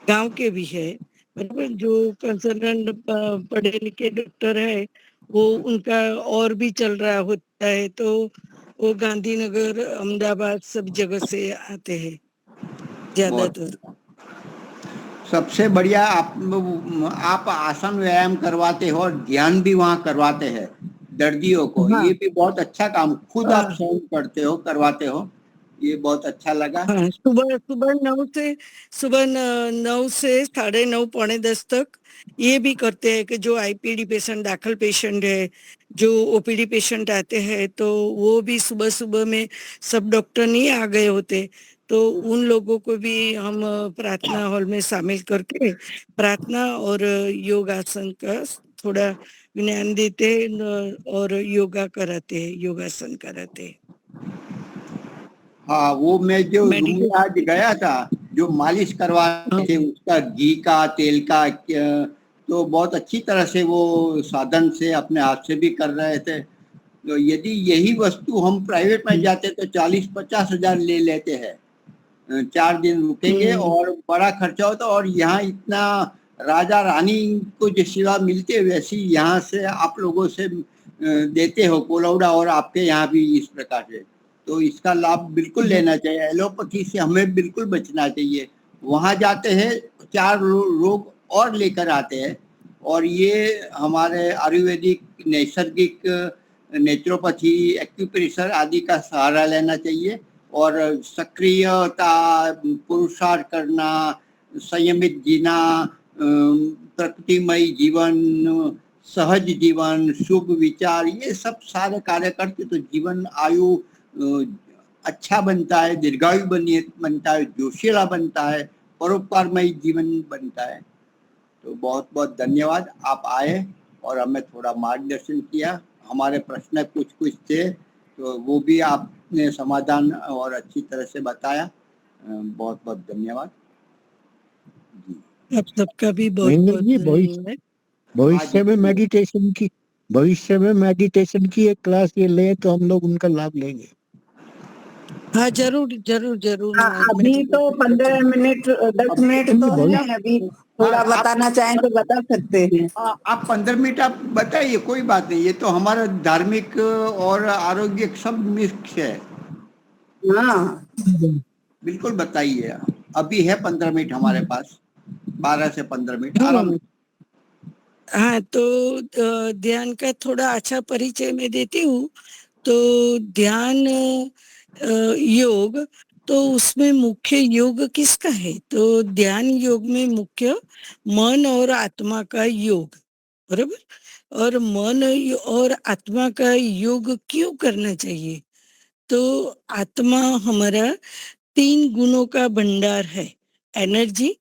गांव के भी है, बराबर। जो कंसल्टेंट पढ़े लिखे डॉक्टर है, वो उनका और भी चल रहा होता है, तो वो गांधीनगर, अहमदाबाद सब जगह से आते हैं ज्यादातर। सबसे बढ़िया, आप आसन व्यायाम करवाते हो और ध्यान भी वहाँ करवाते हैं दर्दियों को। हाँ। ये भी बहुत अच्छा काम, खुद आप स्वयं करते हो, करवाते हो, ये बहुत अच्छा लगा। हाँ, सुबह 9 से 9:30 पौने 10 तक ये भी करते हैं कि जो आईपीडी पेशेंट, दाखिल पेशेंट है, जो ओपीडी पेशेंट आते हैं, तो वो भी सुबह सुबह में सब डॉक्टर नहीं आ गए होते, तो उन लोगों को भी हम प्रार्थना हॉल में शामिल करके प्रार्थना और योगासन का थोड़ा ज्ञान देते हैं और योगा कराते हैं, योगासन कराते हैं। हाँ, वो मैं जो आज गया था, जो मालिश करवाते थे, उसका घी का, तेल का, तो बहुत अच्छी तरह से वो साधन से अपने हाथ से भी कर रहे थे। तो यदि यही वस्तु हम प्राइवेट में जाते तो 40-50 हजार ले लेते हैं, 4 दिन रुकेंगे और बड़ा खर्चा होता, और यहाँ इतना राजा रानी को जो सेवा मिलती है वैसी यहाँ से आप लोगों से देते हो कोलौड़ा, और आपके यहाँ भी इस प्रकार से, तो इसका लाभ बिल्कुल लेना चाहिए। एलोपैथी से हमें बिल्कुल बचना चाहिए। वहाँ जाते हैं 4 रोग और लेकर आते हैं, और ये हमारे आयुर्वेदिक, नैसर्गिक, नेचुरोपैथी, एक्यूप्रेशर आदि का सहारा लेना चाहिए, और सक्रियता, पुरुषार्थ करना, संयमित जीना, प्रकृतिमय जीवन, सहज जीवन, शुभ विचार, ये सब सारे कार्य करते तो जीवन आयु अच्छा बनता है, दीर्घायु बनता है, जोशीला बनता है, परोपकारमय जीवन बनता है। तो बहुत बहुत धन्यवाद, आप आए और हमें थोड़ा मार्गदर्शन किया। हमारे प्रश्न कुछ कुछ थे तो वो भी आपने समाधान और अच्छी तरह से बताया। बहुत बहुत धन्यवाद जी। आप सबका भी बहुत महेंद्र बहुत जी, धन्यवाद। भविष्य में मेडिटेशन की एक क्लास ये ले तो हम लोग उनका लाभ लेंगे। हाँ, जरूर जरूर जरूर। हाँ, अभी तो 15 मिनट 10 मिनट तो है, अभी थोड़ा हाँ, बताना चाहें तो बता सकते हैं। आप 15 मिनट आप बताइए, कोई बात नहीं। ये तो हमारा धार्मिक और आरोग्य सब मिक्स है। हाँ, बिल्कुल बताइए। अभी है 15 मिनट हमारे पास, 12 से 15 मिनट आराम से। हाँ, तो ध्यान का थोड़ा अच्छा परिचय मैं देती हूँ। तो ध्यान योग, तो उसमें मुख्य योग किसका है? तो ध्यान योग में मुख्य मन और आत्मा का योग, बराबर। और मन और आत्मा का योग क्यों करना चाहिए? तो आत्मा हमारा 3 गुणों का भंडार है, एनर्जी,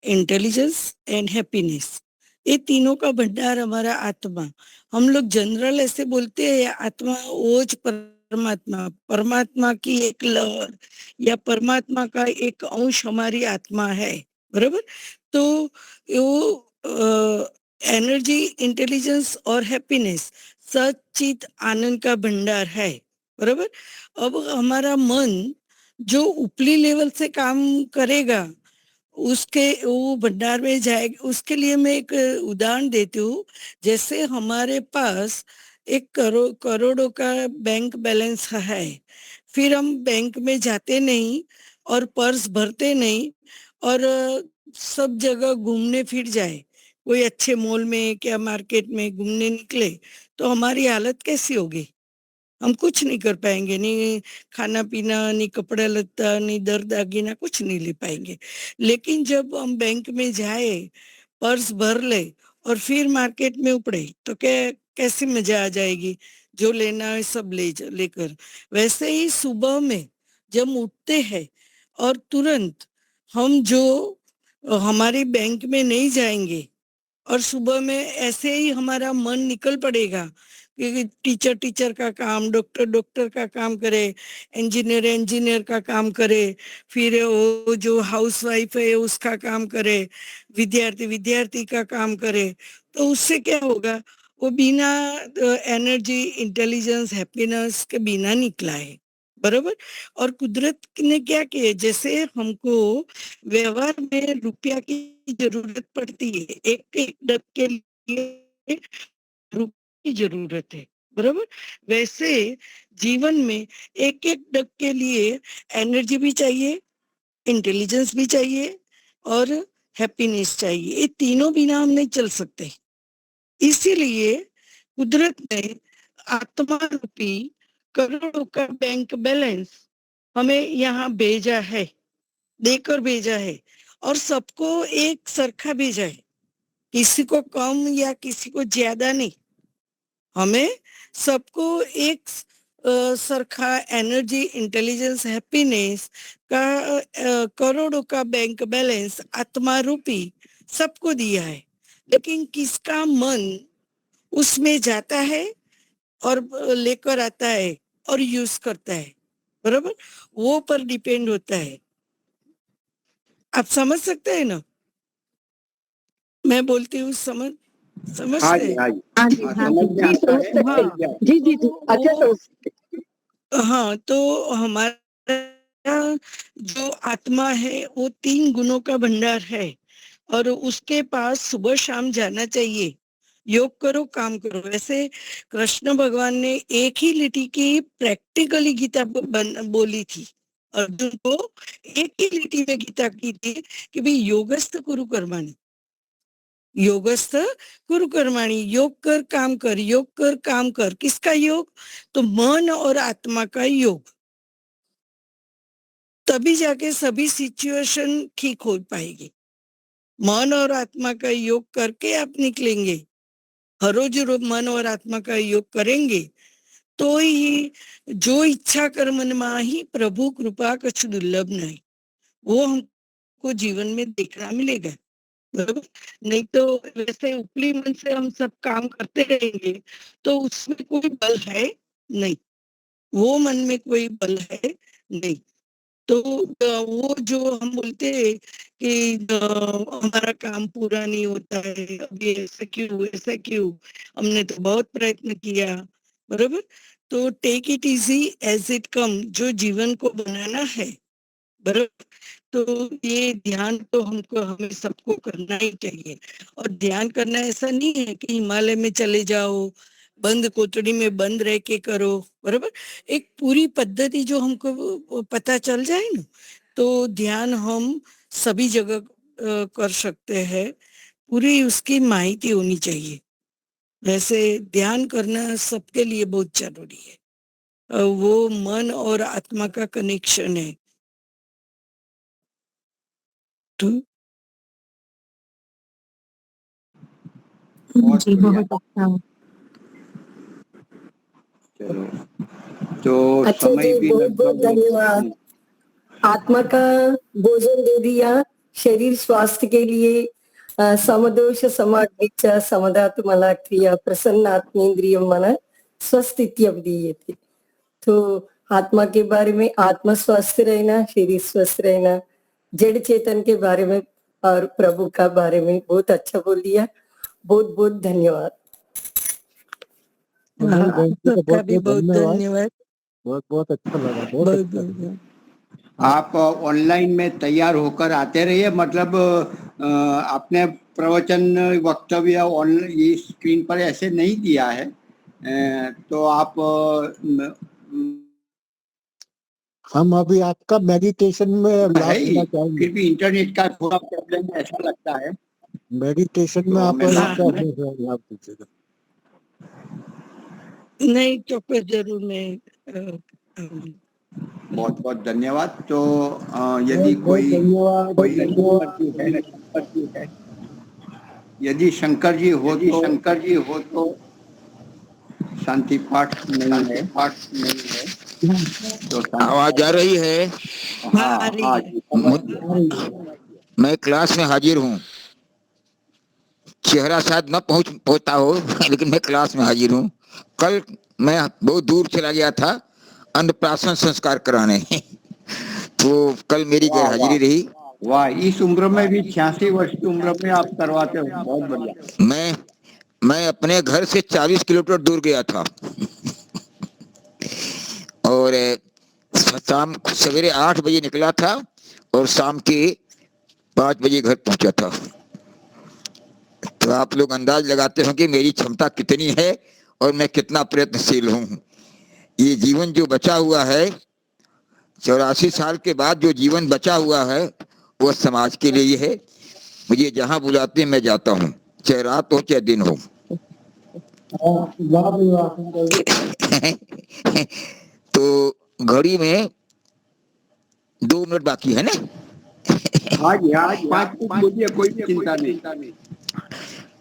इंटेलिजेंस एंड हैप्पीनेस। ये तीनों का भंडार हमारा आत्मा। हम लोग जनरल ऐसे बोलते हैं आत्मा ओज परमात्मा, परमात्मा की एक लहर या परमात्मा का एक अंश हमारी आत्मा है, बराबर। तो वो एनर्जी, इंटेलिजेंस और हैप्पीनेस सचित आनंद का भंडार है, बराबर। अब हमारा मन जो ऊपरी लेवल से काम करेगा उसके वो भंडार में जाएगा। उसके लिए मैं एक उदाहरण देती हूँ। जैसे हमारे पास एक करोड़ों का बैंक बैलेंस है, फिर हम बैंक में जाते नहीं और पर्स भरते नहीं और सब जगह घूमने फिर जाए, कोई अच्छे मॉल में क्या मार्केट में घूमने निकले, तो हमारी हालत कैसी होगी? हम कुछ नहीं कर पाएंगे, नहीं खाना पीना, नहीं कपड़ा लत्ता, नहीं दर दागीना, कुछ नहीं ले पाएंगे। लेकिन जब हम बैंक में जाए, पर्स भर ले और फिर मार्केट में उपड़े, तो क्या कैसी मजा आ जाएगी? जो लेना है सब लेकर। वैसे ही सुबह में जब उठते हैं और तुरंत हम जो हमारे बैंक में नहीं जाएंगे और सुबह में ऐसे ही हमारा मन निकल पड़ेगा कि टीचर का काम, डॉक्टर का काम करे, इंजीनियर का काम करे, फिर वो जो हाउसवाइफ है उसका काम करे, विद्यार्थी का काम करे, तो उससे क्या होगा? वो बिना एनर्जी, इंटेलिजेंस, हैप्पीनेस के बिना निकला है, बरोबर। और कुदरत ने क्या किया, जैसे हमको व्यवहार में रुपया की जरूरत पड़ती है, एक एक डब के लिए रुपये की जरूरत है, बराबर। वैसे जीवन में एक एक डग के लिए एनर्जी भी चाहिए, इंटेलिजेंस भी चाहिए और हैप्पीनेस चाहिए। ये तीनों बिना हम नहीं चल सकते। इसीलिए कुदरत ने आत्मा रूपी करोड़ों का बैंक बैलेंस हमें यहाँ भेजा है, देकर भेजा है, और सबको एक सरखा भेजा है, किसी को कम या किसी को ज्यादा नहीं। हमें सबको एक सरखा एनर्जी, इंटेलिजेंस, हैप्पीनेस का करोड़ों का बैंक बैलेंस आत्मा रूपी सबको दिया है। लेकिन किसका मन उसमें जाता है और लेकर आता है और यूज करता है, बराबर, वो पर डिपेंड होता है। आप समझ सकते हैं ना मैं बोलती हूँ? समझते हाँ जी, हैं? हाँ जी, हाँ जी, हाँ, हाँ समझ जी, में आता है। हाँ, जी जी जी, अच्छे से। हाँ, तो हमारा जो आत्मा है वो 3 गुणों का भंडार है और उसके पास सुबह शाम जाना चाहिए। योग करो, काम करो। वैसे कृष्ण भगवान ने एक ही लिटी की प्रैक्टिकली गीता बोली थी। अर्जुन को एक ही लिटी में गीता की थी कि भाई योगस्थ कुरु कर्माणि, योगस्थ कुरु कर्माणि, योग कर काम कर, योग कर काम कर। किसका योग? तो मन और आत्मा का योग। तभी जाके सभी सिचुएशन ठीक हो पाएगी। मन और आत्मा का योग करके आप निकलेंगे, हर रोज मन और आत्मा का योग करेंगे तो ही जो इच्छा कर मन माही, प्रभु कृपा कछु दुर्लभ नहीं, वो हमको जीवन में देखना मिलेगा। बरोबर। नहीं तो वैसे उपली मन से हम सब काम करते रहेंगे तो उसमें कोई बल है नहीं, वो मन में कोई बल है नहीं। तो वो जो हम बोलते हैं कि हमारा काम पूरा नहीं होता है, अभी ऐसा क्यों, हमने तो बहुत प्रयत्न किया, बरोबर। तो take it easy as it come, जो जीवन को बनाना है, बरोबर। तो ये ध्यान तो हमको हमें सबको करना ही चाहिए। और ध्यान करना ऐसा नहीं है कि हिमालय में चले जाओ, बंद कोठरी में बंद रह के करो, बरोबर। एक पूरी पद्धति जो हमको पता चल जाए ना, तो ध्यान हम सभी जगह कर सकते हैं। पूरी उसकी माहिती होनी चाहिए। वैसे ध्यान करना सबके लिए बहुत जरूरी है। वो मन और आत्मा का कनेक्शन है। तो बहुत जी बढ़िया। बहुत अच्छा। चलो, तो अच्छा समय जी, भी बहुत बहुत लगभग धन्यवाद। आत्मा का भोजन दे दिया, शरीर स्वास्थ्य के लिए समदोष समाग्निच समदातु क्रिया प्रसन्न आत्मेन्द्रिय मन स्वस्थित्यवदीयते। तो आत्मा के बारे में, आत्मा स्वस्थ रहना, शरीर स्वस्थ रहना, जड़ चेतन के बारे में और प्रभु का बारे में बहुत अच्छा बोल दिया। बहुत बहुत धन्यवाद। सुनील बहन जी का सबका बहुत भी बहुत बहुत धन्यवाद। धन्यवाद। बहुत बहुत अच्छा लगा, बहुत बहुत अच्छा बहुत लगा। आप ऑनलाइन में तैयार होकर आते रहिए, मतलब आपने प्रवचन वक्तव्य ऑनलाइन ये स्क्रीन पर ऐसे नहीं दिया है, तो आप हम अभी आपका मेडिटेशन में लाभ है ही, लेना चाहेंगे। फिर भी इंटरनेट का थोड़ा प्रॉब्लम ऐसा लगता है। मेडिटेशन में तो आप मैं इसका लाभ दीजिएगा। नहीं, चौक्कस जरूर मैं बहुत बहुत धन्यवाद। तो यदि बहुत बहुत धन्यवाद। कोई शंकर जी है, यदि शंकर जी हो तो शांति पाठ नहीं है, तो आवाज आ रही है? हाँ आ रही हाँ है। जी, मैं क्लास में हाजिर हूँ। चेहरा शायद न पहुंचता हो लेकिन मैं क्लास में हाजिर हूँ। कल मैं बहुत दूर चला गया था अन्नप्राशन संस्कार कराने तो कल मेरी गैर हाजिरी रही। वाह, इस उम्र में भी 86 वर्ष की उम्र में आप करवाते हो, बहुत बढ़िया। मैं अपने घर से 40 किलोमीटर दूर गया था और शाम सवेरे 8 बजे निकला था और शाम के 5 बजे घर पहुंचा था। तो आप लोग अंदाज लगाते हो कि मेरी क्षमता कितनी है और मैं कितना प्रयत्नशील हूँ। ये जीवन जो बचा हुआ है, 84 साल के बाद जो जीवन बचा हुआ है, वो समाज के लिए है। मुझे जहाँ बुलाते हैं मैं जाता हूँ, चाहे रात हो चाहे दिन हो। तो घड़ी में 2 मिनट बाकी है ना? हाँ जी, हाँ, 5 मिनट बोलिए, कोई चिंता नहीं।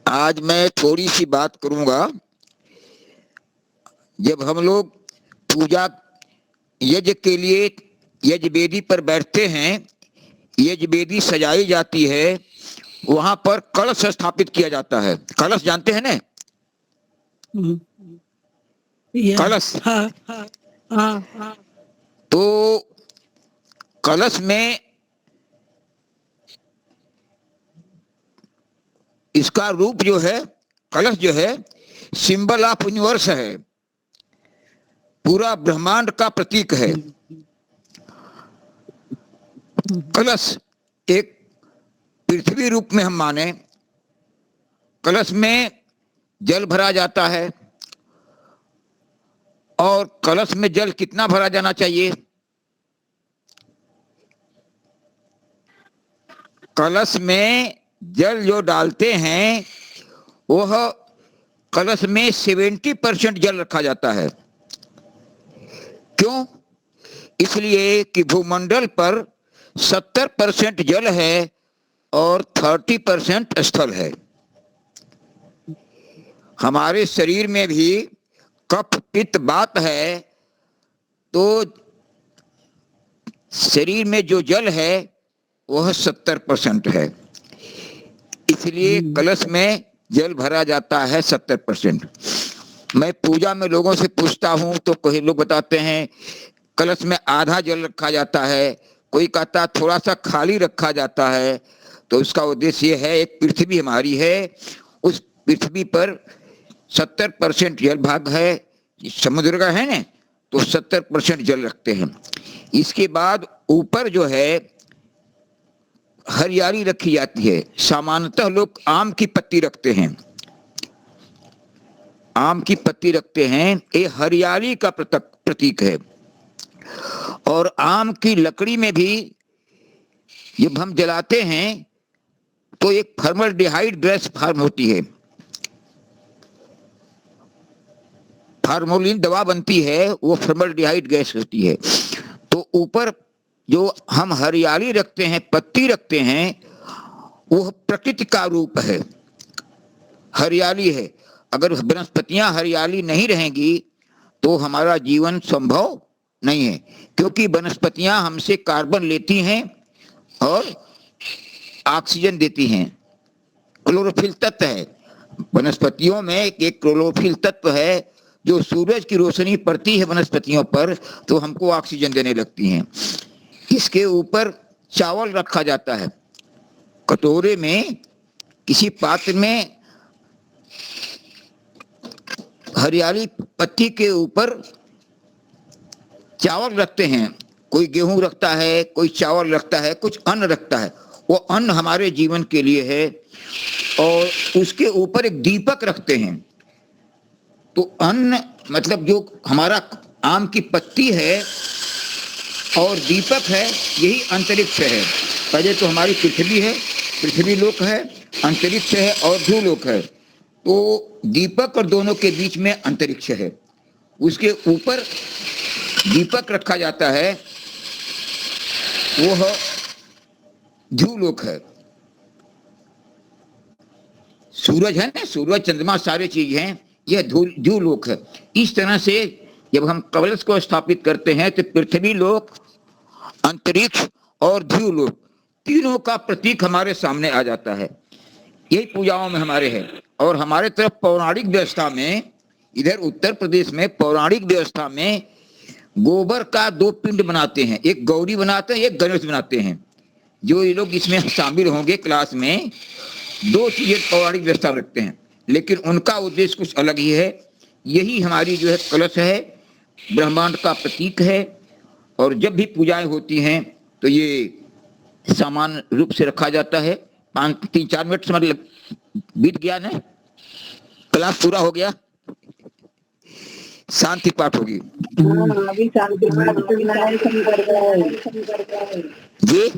आज मैं थोड़ी सी बात करूंगा। जब हम लोग पूजा यज्ञ के लिए यज्ञ वेदी पर बैठते हैं, यज्ञ वेदी सजाई जाती है, वहां पर कलश स्थापित किया जाता है। कलश जानते हैं ना? कलश। हाँ हाँ हाँ हाँ। तो कलश में इसका रूप जो है, कलश जो है सिंबल ऑफ यूनिवर्स है, पूरा ब्रह्मांड का प्रतीक है। कलश एक पृथ्वी रूप में हम माने, कलश में जल भरा जाता है। और कलश में जल कितना भरा जाना चाहिए? कलश में जल जो डालते हैं वह कलश में 70% जल रखा जाता है। क्यों? इसलिए कि भूमंडल पर 70% जल है और 30% स्थल है। हमारे शरीर में भी कफ पित्त वात है, तो शरीर में जो जल है वह 70% है। इसलिए कलश में जल भरा जाता है 70%। मैं पूजा में लोगों से पूछता हूं तो कोई लोग बताते हैं कलश में आधा जल रखा जाता है, कोई कहता है थोड़ा सा खाली रखा जाता है। तो उसका उद्देश्य ये है, एक पृथ्वी हमारी है, उस पृथ्वी पर 70% जल भाग है, समुद्र का है ना, तो 70% जल रखते हैं। इसके बाद ऊपर जो है हरियाली रखी जाती है। सामान्यतः लोग आम की पत्ती रखते हैं, आम की पत्ती रखते हैं, ये हरियाली का प्रतीक है। और आम की लकड़ी में भी जब हम जलाते हैं तो एक फॉर्मल्डिहाइड गैस फॉर्म होती है, फार्मोलिन दवा बनती है, वो फॉर्मल्डिहाइड गैस होती है। तो ऊपर जो हम हरियाली रखते हैं, पत्ती रखते हैं, वो प्रकृति का रूप है, हरियाली है। अगर वनस्पतियां हरियाली नहीं रहेंगी तो हमारा जीवन संभव नहीं है, क्योंकि वनस्पतियां हमसे कार्बन लेती हैं और ऑक्सीजन देती हैं। क्लोरोफिल तत्व है वनस्पतियों में, एक क्लोरोफिल तत्व है, जो सूरज की रोशनी पड़ती है वनस्पतियों पर तो हमको ऑक्सीजन देने लगती हैं। इसके ऊपर चावल रखा जाता है, कटोरे में, किसी पात्र में हरियाली पत्ती के ऊपर चावल रखते हैं। कोई गेहूं रखता है, कोई चावल रखता है, कुछ अन्न रखता है। वो अन्न हमारे जीवन के लिए है। और उसके ऊपर एक दीपक रखते हैं। तो अन्न मतलब जो हमारा आम की पत्ती है और दीपक है, यही अंतरिक्ष है। पहले तो हमारी पृथ्वी है, पृथ्वी लोक है, अंतरिक्ष है और ध्रुवलोक है। तो दीपक और दोनों के बीच में अंतरिक्ष है, उसके ऊपर दीपक रखा जाता है, वो ध्रुवलोक है। सूरज है ना, सूरज चंद्रमा सारे चीज हैं, यह ध्रुवलोक है। इस तरह से जब हम कलश को स्थापित करते हैं तो पृथ्वी लोक, अंतरिक्ष और ध्रुवलोक तीनों का प्रतीक हमारे सामने आ जाता है। यही पूजाओं में हमारे है। और हमारे तरफ पौराणिक व्यवस्था में, इधर उत्तर प्रदेश में पौराणिक व्यवस्था में गोबर का 2 पिंड बनाते हैं, एक गौरी बनाते हैं, एक गणेश बनाते हैं। जो ये लोग इसमें शामिल होंगे क्लास में, 2 चीजें पौराणिक व्यवस्था रखते हैं, लेकिन उनका उद्देश्य कुछ अलग ही है। यही हमारी जो है कलश है, ब्रह्मांड का प्रतीक है। और जब भी पूजाएं होती हैं तो ये सामान्य रूप से रखा जाता है। 3-4 मिनट समझ बीत गया ना, क्लास पूरा हो गया, शांति पाठ होगी अभी शांति पाठ कर रहा है जी।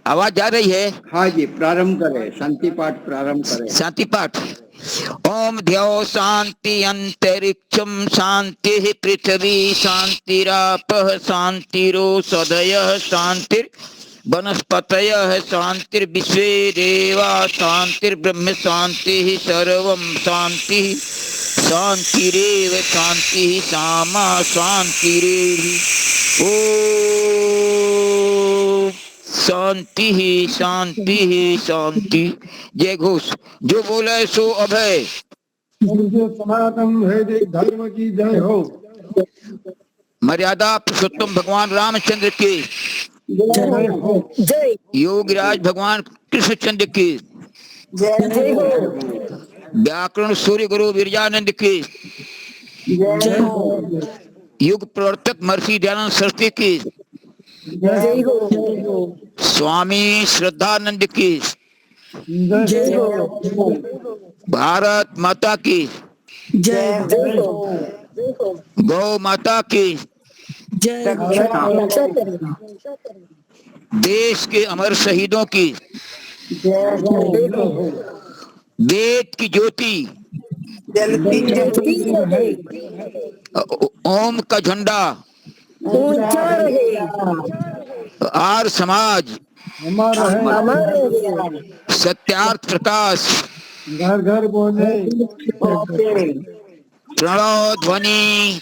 आवाज जा रही है? हाँ जी, प्रारंभ करें, शांति पाठ प्रारंभ करें। शांति पाठ। ओम ध्यो शांति अंतरिक्षम शांति पृथ्वी शांतिरापः शांतिरोषधयः शांतिर वनस्पतयः शांतिर्विश्वे देवा शांतिर्ब्रह्म शांति सर्वं शांति शांतिरेव शांति सामा शांतिरेवि। ओम शांति ही शांति ही शांति। जय घोष। जो बोले सो अभय। सनातन वैदिक धर्म की जय हो। मर्यादा पुरुषोत्तम भगवान रामचंद्र की जय हो। जय योगीराज भगवान कृष्णचंद्र की जय हो। व्याकरण सूर्य गुरु विरजानंद की जय हो। युग प्रवर्तक महर्षि दयानंद सरस्वती की जय हो। स्वामी श्रद्धानंद की जय हो। भारत माता की जय हो। गौ माता की जय देश के अमर शहीदों की हो। वेद की ज्योति जलती ओम का झंडा ऊंचा रहे आर समाज हमारा सत्यार्थ प्रकाश घर घर बोले प्रणव ध्वनि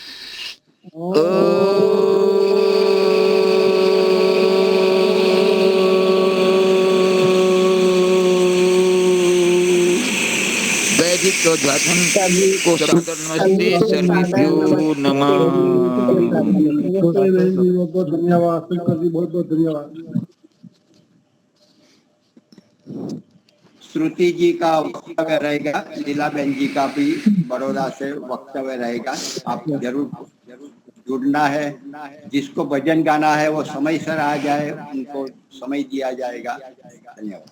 तो झारखंड सभी को सादर नमस्ते, को सादर सर्वेभ्यो नमस्ते। नमः। नमस्ते बहन जी, बहुत बहुत धन्यवाद। शंकर जी, बहुत बहुत धन्यवाद। श्रुति जी का वक्तव्य रहेगा, लीलाबेन जी का भी बड़ौदा से वक्तव्य रहेगा। आप जरूर जुड़ना है। जिसको भजन गाना है वो समय सर आ जाए, उनको समय दिया जाएगा। धन्यवाद।